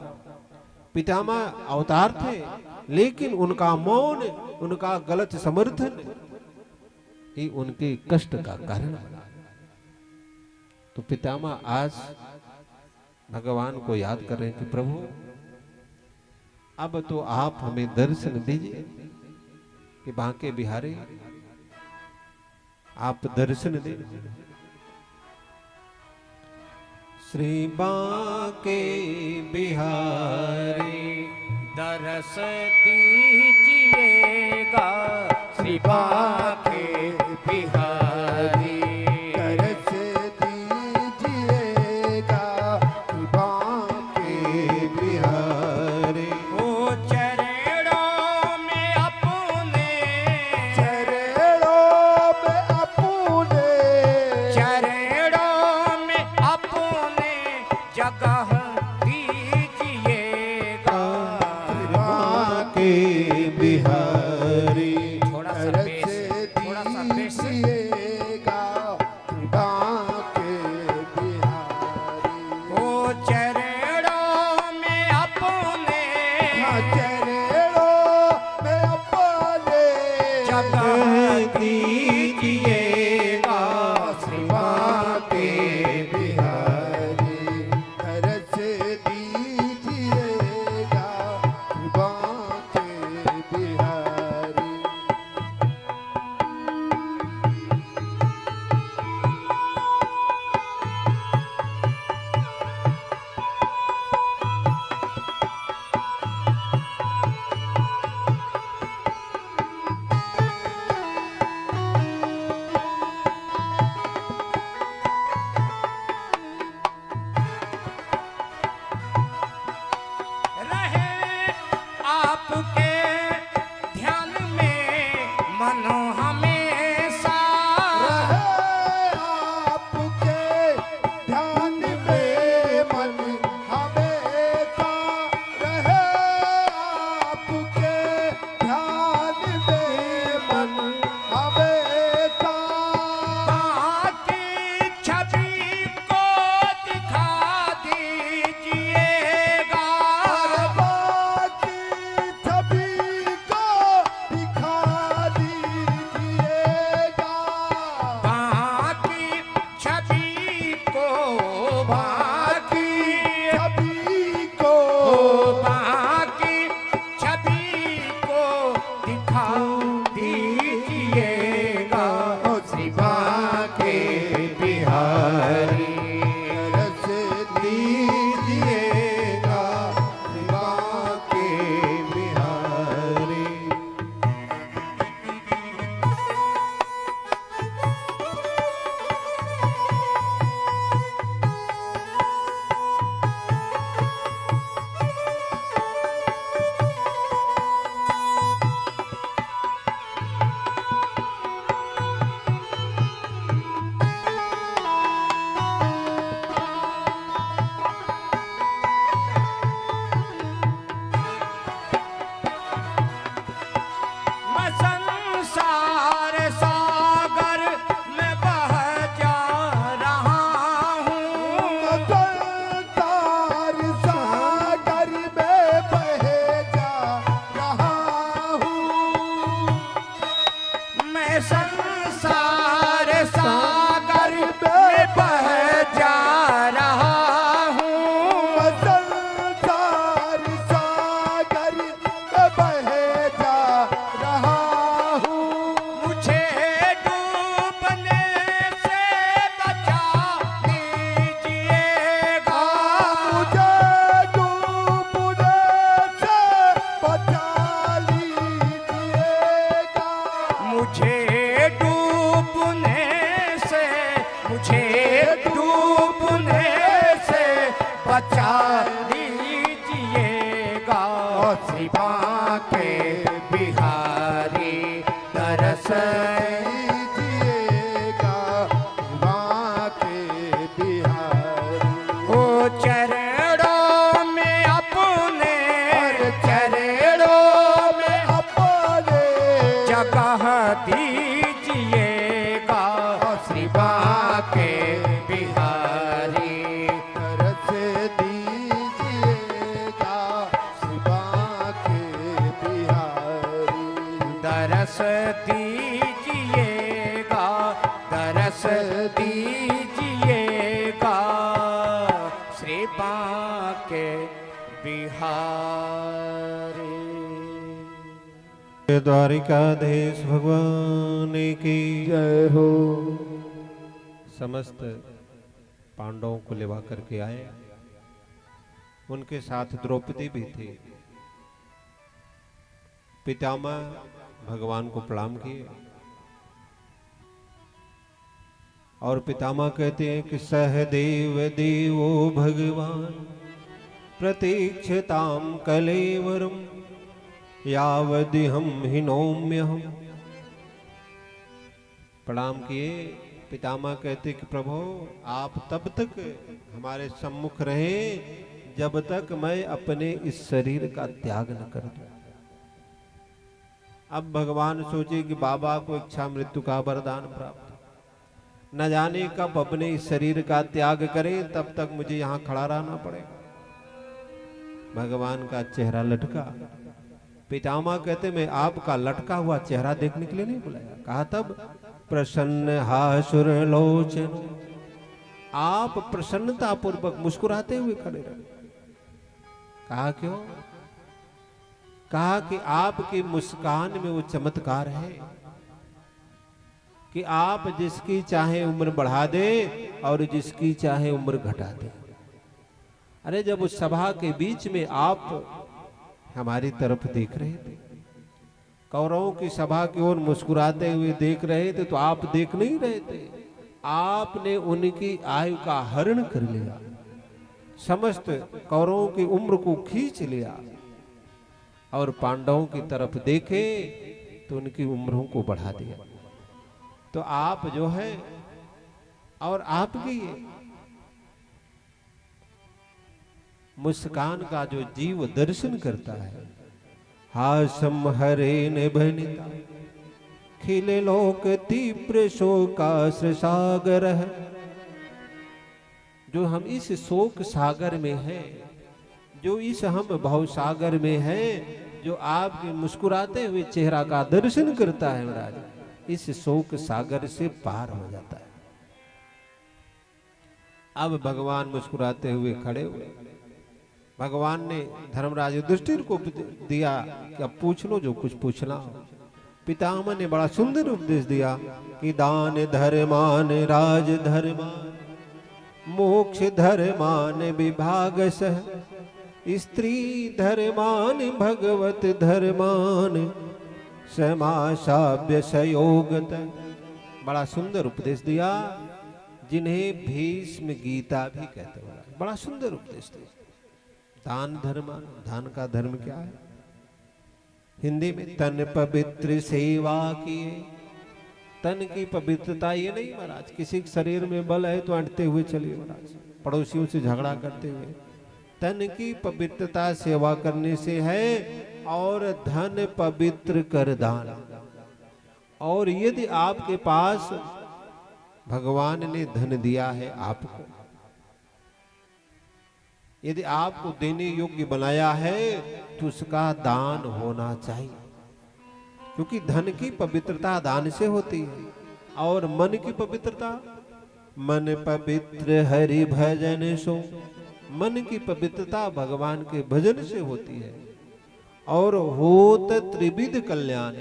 पितामह अवतार थे, लेकिन उनका मौन, उनका गलत समर्थन ही उनके कष्ट का कारण बना। तो पितामह आज भगवान को याद कर रहे हैं कि प्रभु अब तो आप हमें दर्शन दीजिए कि बांके बिहारी आप दर्शन दीजिए। श्री बांके बिहारी दरस दीजिएगा, श्री बांके बिहारी दरस दीजिएगा, श्री बांके बिहारी। ओ चरणों में अपने, चरणों में अपने, चरणों में अपने जगह दीजिएगा, बांके बिहारी। थोड़ा सा बेस, थोड़ा सा बेस। दीजिएगा, श्री बांके बिहारी। ओ चरणों में अपने चरणों में अपने जगह दीजिएगा, श्री बांके बिहारी दरस दीजिएगा, श्री बांके बिहारी। रहे आपके ध्यान में मनो हमेशा, रहे आपके ध्यान में मन हमेशा, रहे आपके ध्यान में मन हमेशा। बाकी छवि को दिखा दीजिएगा, बाकी सभी को दिखा दीजिएगा, बाकी छवि को, बाकी सभी को बाकी छवि को दिखा दीजिएगा, श्री बांके बिहारी दरस दीजिएगा, श्री बांके बिहारी। के बिहारी। द्वारिकाधीश भगवान की जय हो। समस्त पांडवों को लेवा करके आए, उनके साथ द्रौपदी भी थी। पितामह भगवान को प्रणाम किए और पितामह कहते हैं कि सहदेव देवो भगवान प्रतीक्षताम कलेवरम यावदिहं हि नौम्यहम्। प्रणाम किए। पितामह कहते कि प्रभु आप तब तक हमारे सम्मुख रहे जब तक मैं अपने इस शरीर का त्याग न कर दूं। अब भगवान सोचे कि बाबा को इच्छा मृत्यु का वरदान प्राप्त, न जाने कब अपने इस शरीर का त्याग करे, तब तक मुझे यहां खड़ा रहना पड़ेगा। भगवान का चेहरा लटका। पितामह कहते मैं आपका लटका हुआ चेहरा देखने के लिए नहीं बुलाया। कहा तब प्रसन्न हासुर लोचन, आप प्रसन्नता पूर्वक मुस्कुराते हुए खड़े रहे। कहा क्यों? कहा कि आपकी मुस्कान में वो चमत्कार है कि आप जिसकी चाहे उम्र बढ़ा दे और जिसकी चाहे उम्र घटा दे। अरे जब उस सभा के बीच में आप हमारी तरफ देख रहे थे, कौरवों की सभा की ओर मुस्कुराते हुए देख रहे थे, तो आप देख नहीं रहे थे, आपने उनकी आयु का हरण कर लिया, समस्त कौरवों की उम्र को खींच लिया और पांडवों की तरफ देखे तो उनकी उम्रों को बढ़ा दिया। तो आप जो है और आपकी मुस्कान का जो जीव दर्शन करता है, हासम हरे ने बनिता खिले लोक तीव्र शोकाश्र सागर है। जो हम इस शोक सागर में हैं, जो इस हम भव सागर में हैं, जो आपके मुस्कुराते हुए चेहरा का दर्शन करता है महाराज, इस शोक सागर से पार हो जाता है। अब भगवान मुस्कुराते हुए खड़े हुए। भगवान ने धर्मराज युधिष्ठिर को दिया कि अब पूछ लो जो कुछ पूछना हो। पितामह ने बड़ा सुंदर उपदेश दिया कि दान धर्मान राज धर्मान मोक्ष धर्मान विभाग सह स्त्री धर्मान भगवत धर्मान समासाभ्य सयोगत। बड़ा सुंदर उपदेश दिया, जिन्हें भीष्म गीता भी कहते हैं। बड़ा सुंदर उपदेश दिया। दान धर्मान, दान का धर्म क्या है? हिंदी में तन पवित्र सेवा किए। तन की पवित्रता ये नहीं महाराज किसी के शरीर में बल है तो अंटते हुए चलिए महाराज, पड़ोसियों से झगड़ा करते हुए। तन की पवित्रता सेवा करने से है, और धन पवित्र कर दान। और यदि आपके पास भगवान ने धन दिया है आपको, यदि आपको देने योग्य बनाया है, तो उसका दान होना चाहिए, क्योंकि धन की पवित्रता दान से होती है। और मन की पवित्रता, मन पवित्र हरि भजन सो, मन की पवित्रता भगवान के भजन से होती है। और होत त्रिविध कल्याण,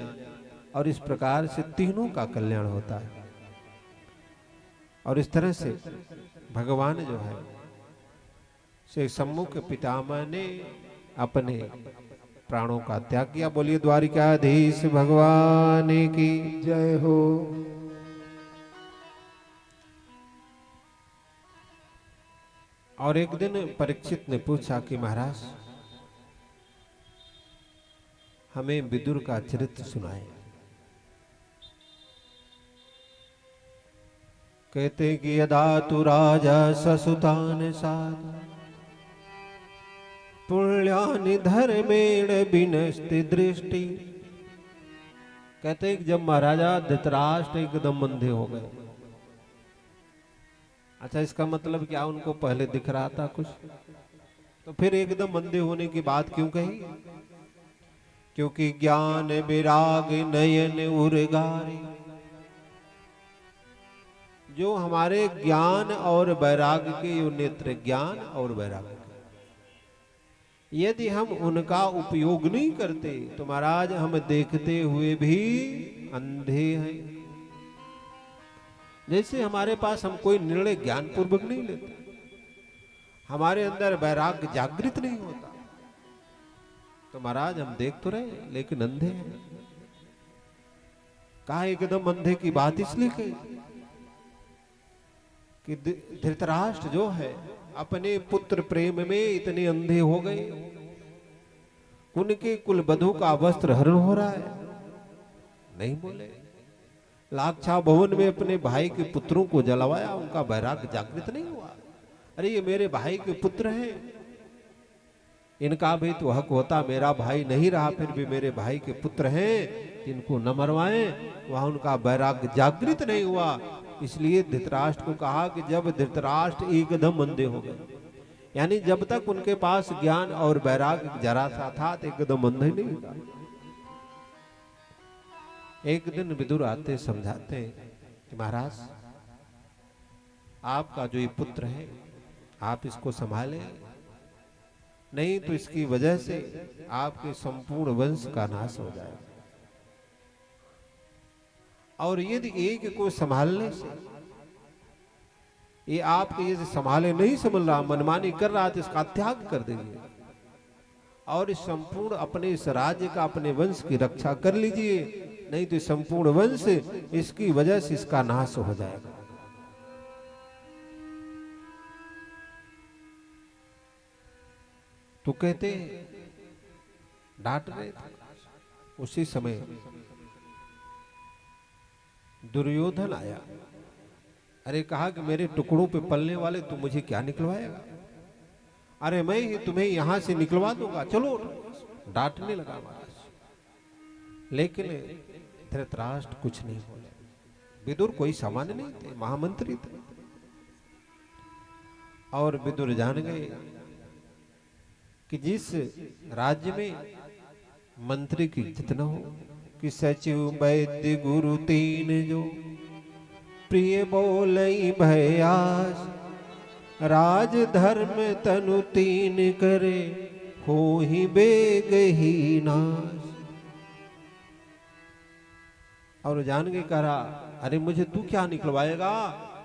और इस प्रकार से तीनों का कल्याण होता है। और इस तरह से भगवान जो है से सम्मुख पितामह ने अपने प्राणों का त्याग किया। बोलिए द्वारिकाधीश भगवान की जय हो। और एक दिन परीक्षित ने पूछा कि महाराज हमें विदुर का चरित्र सुनाए। कहते कि यदा तु राजा ससुतान साध पुण्यानि धर्मेण विनष्टि दृष्टि। कहते कि जब महाराजा धृतराष्ट्र एकदम अंधे हो गए। अच्छा, इसका मतलब क्या उनको पहले दिख रहा था कुछ, तो फिर एकदम अंधे होने की बात क्यों कही? क्योंकि ज्ञान विराग नयन उर्गारे, जो हमारे ज्ञान और वैराग के यो नेत्र, ज्ञान और वैराग, यदि हम उनका उपयोग नहीं करते तो महाराज हम देखते हुए भी अंधे हैं। जैसे हमारे पास हम कोई निर्णय ज्ञान पूर्वक नहीं लेते, हमारे अंदर वैराग्य जागृत नहीं होता, तो महाराज हम देख तो रहे लेकिन अंधे हैं। कहा एकदम अंधे की बात इसलिए कही कि धृतराष्ट्र जो है अपने पुत्र प्रेम में इतने अंधे हो गए, उनके कुल बधू का वस्त्र हरण हो रहा है, नहीं बोले। लाक्षा भवन में अपने भाई के पुत्रों को जलवाया, उनका वैराग्य जागृत नहीं हुआ। अरे ये मेरे भाई के पुत्र हैं, इनका भी तो हक होता, मेरा भाई नहीं रहा फिर भी मेरे भाई के पुत्र हैं, इनको न मरवाएं। वहां उनका वैराग्य जागृत नहीं हुआ। इसलिए धृतराष्ट्र को कहा कि जब धृतराष्ट्र एकदम अंधे हो गए, यानी जब तक उनके पास ज्ञान और वैराग्य जरा सा था तो एकदम अंधे नहीं हुआ। एक दिन विदुर आते समझाते हैं कि महाराज आपका जो ये पुत्र है आप इसको संभालें, नहीं तो इसकी वजह से आपके संपूर्ण वंश का नाश हो जाएगा। और यदि एक को संभालने से ये आपके यदि संभाले नहीं संभल रहा, मनमानी कर रहा, तो इसका त्याग कर देंगे और इस संपूर्ण अपने इस राज्य का, अपने वंश की रक्षा कर लीजिए, नहीं तो संपूर्ण वंश इसकी वजह से इसका नाश हो जाएगा। तो कहते डांट रहे थे। उसी समय दुर्योधन आया। अरे कहा कि मेरे टुकड़ों पे पलने वाले तू मुझे क्या निकलवाएगा? अरे मैं ही तुम्हें यहां से निकलवा दूंगा, चलो। डांटने लगा महाराज। लेकिन धृतराष्ट्र कुछ नहीं बोले। विदुर कोई सामान्य नहीं थे, महामंत्री थे। और विदुर जान गए कि जिस राज्य में मंत्री की इज्जत न हो, कि सचिव वैद्य गुरु तीन जो प्रिय बोलई भयास, राज धर्म तनु तीन करे हो ही बेग ही नाश। और जान के कहा अरे मुझे तू क्या निकलवाएगा,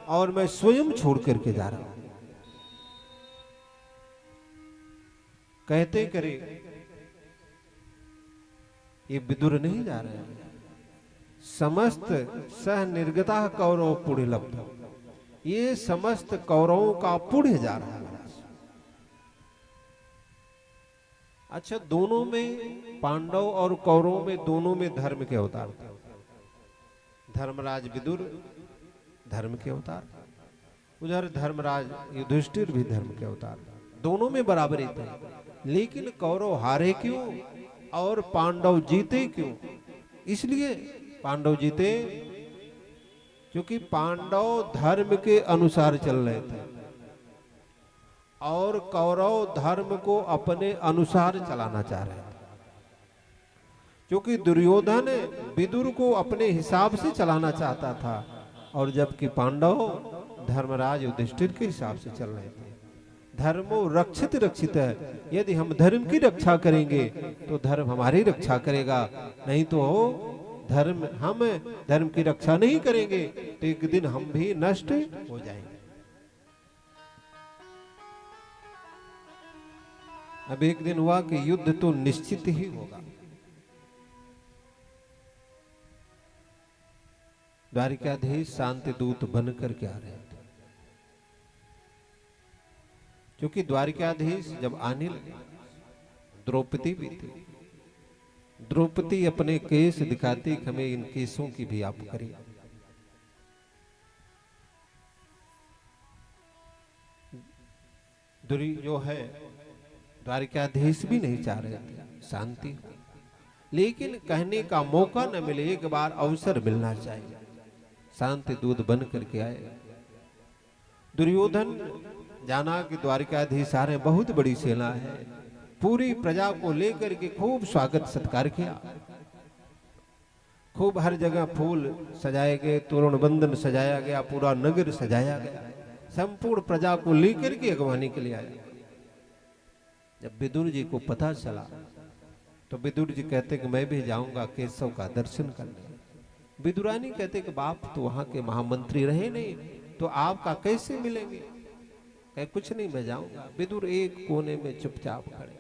और मैं स्वयं छोड़ करके जा रहा हूं। कहते करे ये विदुर नहीं जा रहे हैं, समस्त सह निर्गता कौरव पुण्य लब्ध, ये समस्त कौरवों का पुण्य जा रहा है। अच्छा, दोनों में पांडव और कौरवों में दोनों में धर्म के अवतार थे। धर्मराज विदुर धर्म के अवतार, उधर धर्मराज युधिष्ठिर भी धर्म के अवतार, दोनों में बराबरी थे। लेकिन कौरव हारे क्यों और पांडव जीते क्यों? इसलिए पांडव जीते क्योंकि पांडव धर्म के अनुसार चल रहे थे और कौरव धर्म को अपने अनुसार चलाना चाह रहे थे। क्योंकि दुर्योधन विदुर को अपने हिसाब से चलाना चाहता था, और जबकि पांडव धर्मराज युधिष्ठिर के हिसाब से चल रहे थे। धर्मो रक्षित रक्षित है, यदि हम धर्म की रक्षा करेंगे तो धर्म हमारी रक्षा करेगा, नहीं तो हम धर्म की रक्षा नहीं करेंगे तो एक दिन हम भी नष्ट हो जाएंगे। अब एक दिन हुआ कि युद्ध तो निश्चित ही होगा। द्वारिकाधीश शांति दूत बन करके आ रहे थे, क्योंकि द्वारिकाधीश जब आने लगे, द्रौपदी भी थी। द्रौपदी अपने केस दिखाती कि हमें इन केसों की भी आप करिए। दुरी जो है द्वारिकाधीश भी नहीं चाह रहे थे शांति, लेकिन कहने का मौका न मिले, एक बार अवसर मिलना चाहिए। शांति दूत बन करके आए। दुर्योधन जाना कि द्वारिकाधीश आ रहे, बहुत बड़ी सेना है, पूरी प्रजा को लेकर के खूब स्वागत सत्कार किया। खूब हर जगह फूल सजाए गए, तोरण बंधन सजाया गया, पूरा नगर सजाया गया, संपूर्ण प्रजा को लेकर के अगवानी के लिए आया। जब विदुर जी को पता चला तो विदुर जी कहते कि मैं भी जाऊंगा केशव का दर्शन करने। विदुरानी कहते कि बाप तो वहां के महामंत्री रहे नहीं, तो आपका कैसे मिलेंगे? कहे कुछ नहीं, मैं जाऊंगा। विदुर एक कोने में चुपचाप खड़े।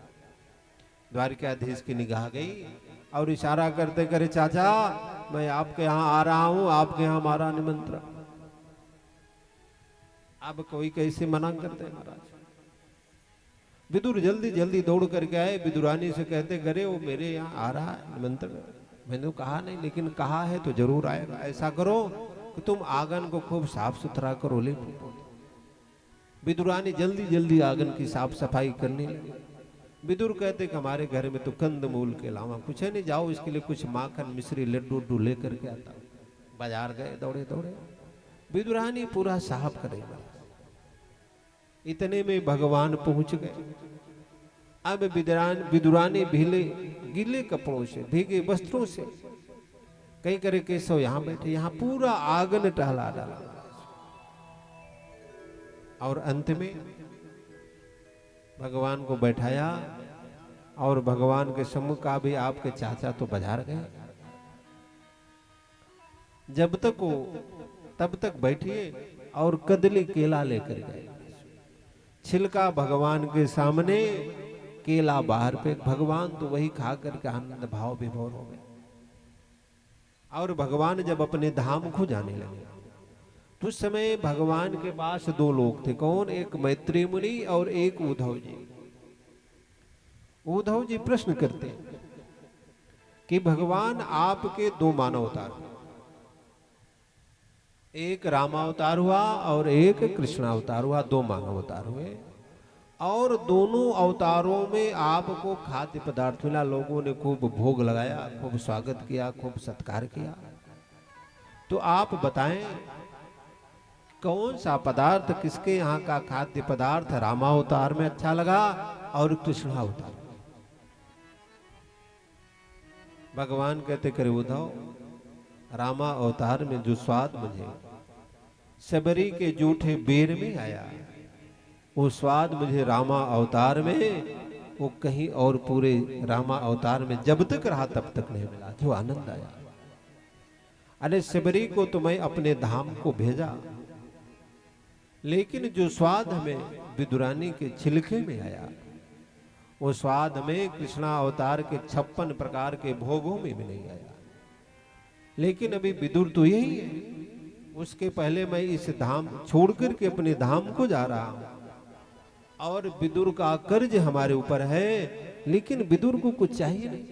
द्वारिकाधीश की निगाह गई और इशारा करते करे, चाचा मैं आपके यहाँ आ रहा हूं, आपके यहाँ हमारा निमंत्रण। अब कोई कैसे मना करते हैं महाराज। विदुर जल्दी जल्दी दौड़ करके आए, विदुरानी से कहते करे वो मेरे यहाँ आ रहा है निमंत्रण। मैंने कहा नहीं, लेकिन कहा है तो जरूर आएगा। ऐसा करो कि तुम आंगन को खूब साफ सुथरा करो। ले विदुरानी जल्दी जल्दी आंगन की साफ सफाई करने लगी। विदुर कहते कि हमारे घर में तो कंद मूल के अलावा कुछ है नहीं, जाओ इसके लिए कुछ माखन मिश्री लड्डू उड्डू लेकर के आता। बाजार गए दौड़े दौड़े, विदुरानी पूरा साफ करेगा। इतने में भगवान पहुंच गए। अब विदुरानी भीले गीले कपड़ों से, भीगे वस्त्रों से कहीं करे केशव यहां बैठे, यहां पूरा आंगन टहला डाला। और अंत में भगवान को बैठाया और भगवान के सम्मुख का भी आपके चाचा तो बाजार गए। जब तक वो तब तक बैठिए और कदली केला लेकर गए। छिलका भगवान के सामने, केला बाहर पे। भगवान तो वही खा करके आनंद भाव विभोर हो गए। और भगवान जब अपने धाम को जाने लगे तो उस समय भगवान के पास दो लोग थे। कौन? एक मैत्री मुनि और एक उद्धव जी। उद्धव जी प्रश्न करते हैं कि भगवान आपके दो मानव अवतार, एक रामावतार हुआ और एक कृष्णावतार हुआ, दो मानव अवतार हुए। और दोनों अवतारों में आपको खाद्य पदार्थ मिला, लोगों ने खूब भोग लगाया, खूब स्वागत किया, खूब सत्कार किया। तो आप बताएं कौन सा पदार्थ, किसके यहाँ का खाद्य पदार्थ रामावतार में अच्छा लगा और कृष्णावतार? भगवान कहते करे उद्धव, रामा अवतार में जो स्वाद मुझे सबरी के जूठे बेर में आया, वो स्वाद मुझे रामा अवतार में वो कहीं और पूरे रामा अवतार में जब तक रहा तब तक नहीं मिला। जो आनंद आया, अरे सबरी को तो मैं अपने धाम को भेजा, लेकिन जो स्वाद हमें विदुरानी के छिलके में आया, वो स्वाद में कृष्णा अवतार के 56 प्रकार के भोगों में भी नहीं आया। लेकिन अभी विदुर तो यही है, उसके पहले मैं इस धाम छोड़ करके अपने धाम को जा रहा हूं। और विदुर का कर्ज हमारे ऊपर है, लेकिन विदुर को कुछ चाहिए नहीं।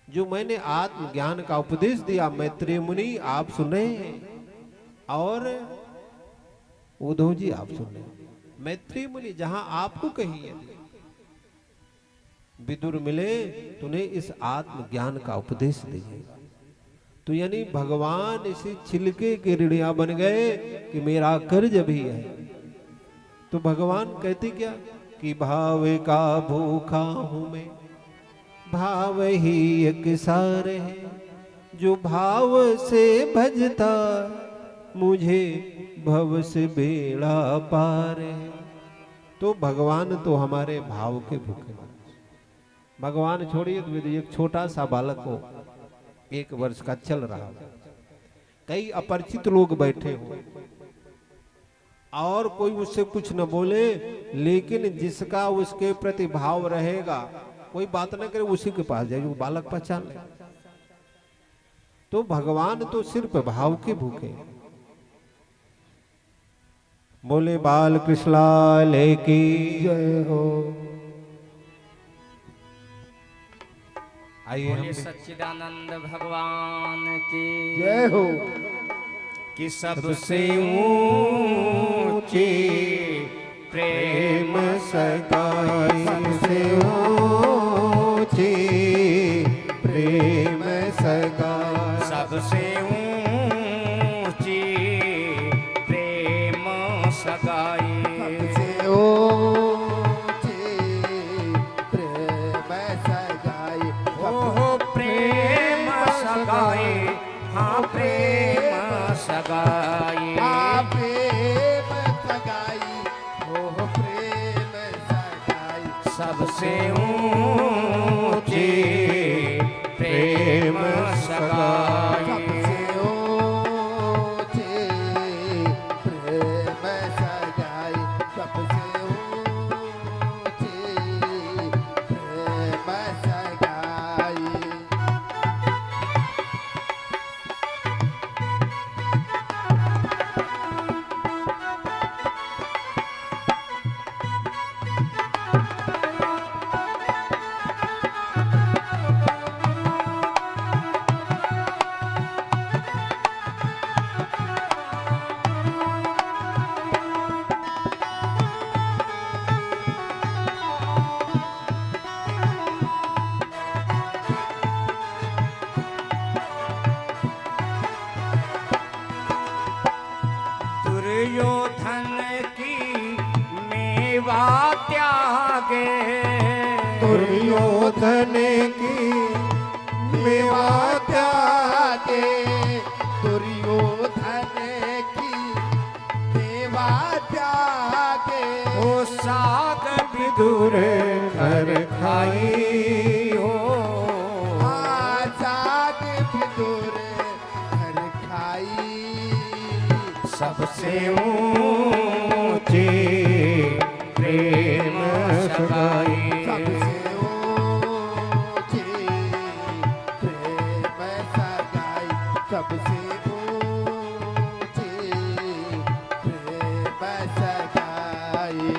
जो मैंने आत्मज्ञान का उपदेश दिया, मैत्रेय मुनि आप सुन रहे हैं और उद्धव जी आप सुन रहे हैं। मैत्रेय मुनि जहां आपको कहिए विदुर मिले तो उन्हें इस आत्मज्ञान का उपदेश दीजिएगा। तो यानी भगवान इसी छिलके के ऋणिया बन गए कि मेरा कर्ज भी है। तो भगवान कहते क्या कि भाव का भूखा हूं मैं, भाव ही एक सार है, जो भाव से भजता मुझे भव से बेड़ा पार है। तो भगवान तो हमारे भाव के भूखे। भगवान छोड़िए तो एक छोटा सा बालक को 1 वर्ष का चल रहा, कई अपरिचित लोग बैठे हो और कोई उससे कुछ न बोले, लेकिन जिसका उसके प्रति भाव रहेगा, कोई बात न करे, उसी के पास जाए, वो बालक पहचान ले। तो भगवान तो सिर्फ भाव के भूखे। बोले बाल कृष्ण लाल की जय हो। आइए बोले सच्चिदानंद भगवान की जय हो। कि सबसे ऊंची प्रेम सगाई, सबसे ऊंची प्रेम सगाई, सबसे ऊंची प्रेम सगाई, सबसे ऊंची प्रेम सगाई। हो प्रेम सगाई, हाँ प्रेम सगाई, हाँ प्रेम सगाई, हो प्रेम सगाई। सबसे ऊंची प्रेम सगाई। सबसे ऊंची प्रेम सगाई। सबसे ऊंची प्रेम सगाई। दुर्योधन की मेवा त्यागे। दुर्योधन की मेवा त्यागे। दुर्योधन की मेवा त्यागे। ओ साग विदुर घर खाई हो। आजाद विदुर घर खाई। सबसे ऊंची प्रेम सगाई। सबसे ऊंची प्रेम सगाई। सबसे ऊंची प्रेम सगाई।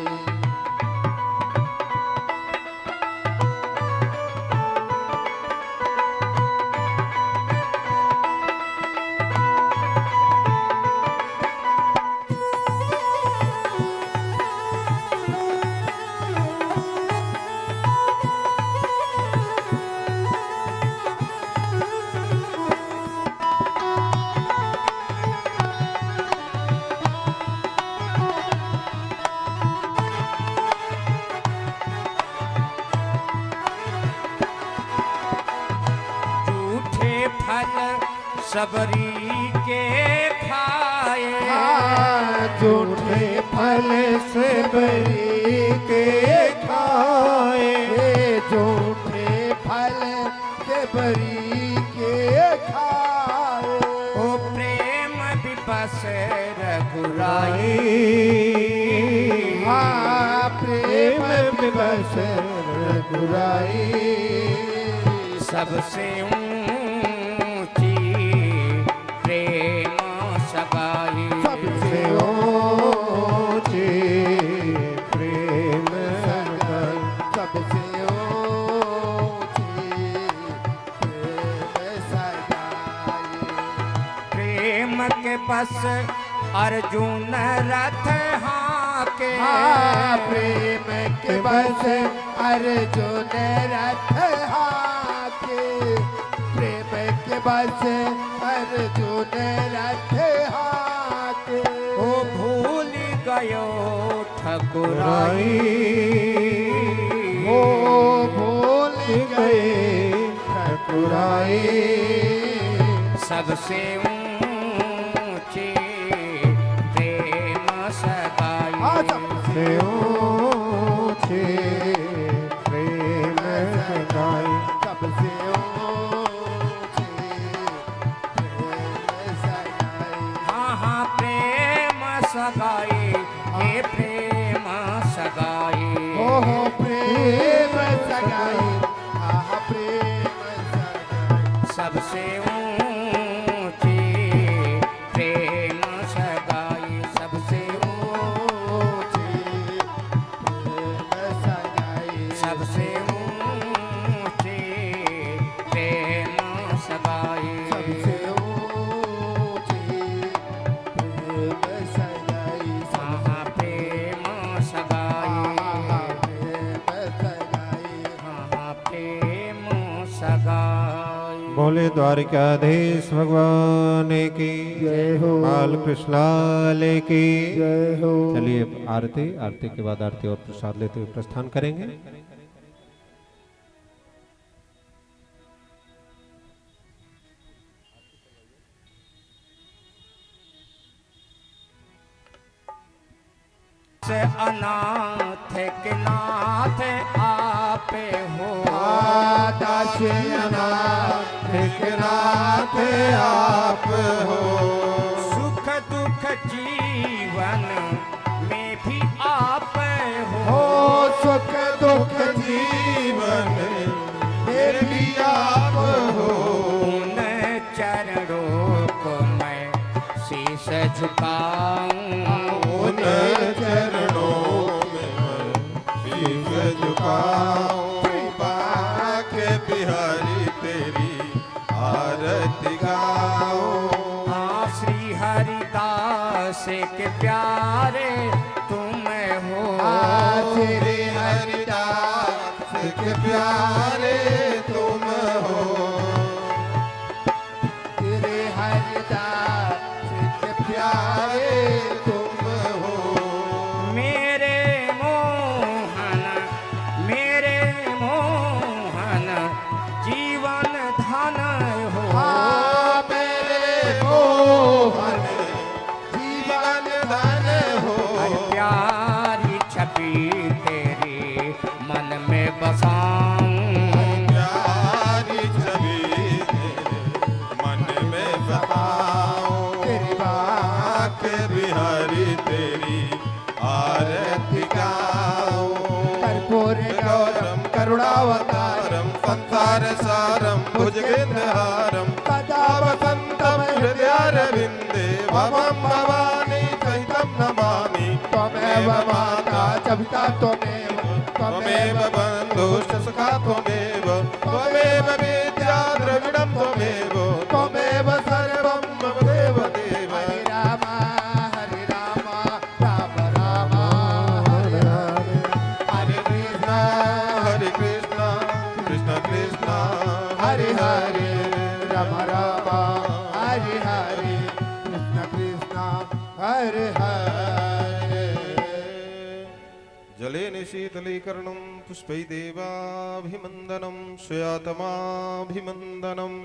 झूठे फल सबरी के खाए। झूठे फल से बरी के खाए। झूठे फल से बरी के खाए। ओ प्रेम विपस रघुराई। हाँ प्रेम विवश रघुराई। सबसे ऊंची प्रेम सगाई। सबसे ऊंची प्रेम सगाई। सबसे ऊंची प्रेम सगाई। प्रेम के बस अर्जुन रथ हाके। हाँ प्रेम के बस अर्जुन रथ हाके। प्रेम के बस अर्जुन रथ हाके। ओ भूल गयो ठकुराई। वो भूल गए ठकुराई। सबसे ऊंची प्रेम सगाई। सबसे ऊंची प्रेम सगाई। सबसे ऊंची प्रेम सगाई। हाँ हाँ प्रेम सगाई। ये प्रेम सगाई। ओहो प्रेम सगाई। आह प्रेम सगाई। सबसे ऊंची प्रेम सगाई। सबसे ऊंची प्रेम सगाई। सबसे ऊंची प्रेम सगाई। सबसे ऊंची प्रेम सगाई। हाँ प्रेम सगाई। आह प्रेम सगाई। हाँ प्रेम सगाई। बोले द्वारिकाधीश भगवान की जय हो। बाल कृष्ण लाल की जय हो। चलिए आरती आरती के बाद आरती और प्रसाद लेते हुए प्रस्थान करेंगे। अनाथ के नाथ आप आप हो। दास अनाथ के नाथ आप हो। सुख दुख जीवन में भी आप हो हो। सुख दुख जीवन में भी आप हो। उन चरणों को मैं शीश झुकाऊं। उन चरणों में मैं शीश झुकाऊं। कृपा के बिहारी तेरी आरती गाऊं। हाँ श्री हरिदास के प्यारे तुम हो। श्री हरिदास के प्यारे तुम हो। श्री हरिदास के प्यारे तुम हो। मेरे मोहन जीवन धन हो। हाँ मेरे मोहन जीवन धन हो। हर प्यारी छवि तेरी मन में बसाऊं। प्यारी छवि तेरे मन में बसाऊं। तेरी बात के बिहारी तेरी आरती गाऊं। कर्पूर गौरम करुणावतारम संसार सारम भुजगेन्द्रहारम सदा वसंतम हृदयारविंदे भवम भवानी सहितं नमामि। त्वमेव माता च पिता त्वमेव बन्धुश्च सखा त्वमेव। त्वमेव विद्या द्रविणं त्वमेव सर्वं मम देव देव। हरे राम राम राम हरे हरे। हरे कृष्ण कृष्ण कृष्ण हरे हरे। राम राम हरे हरे कृष्ण कृष्ण हरे हरे। जलेन शीतलीकरणं पुष्पैदेवाभिमन्दनं स्वयातमाभिमन्दनम्।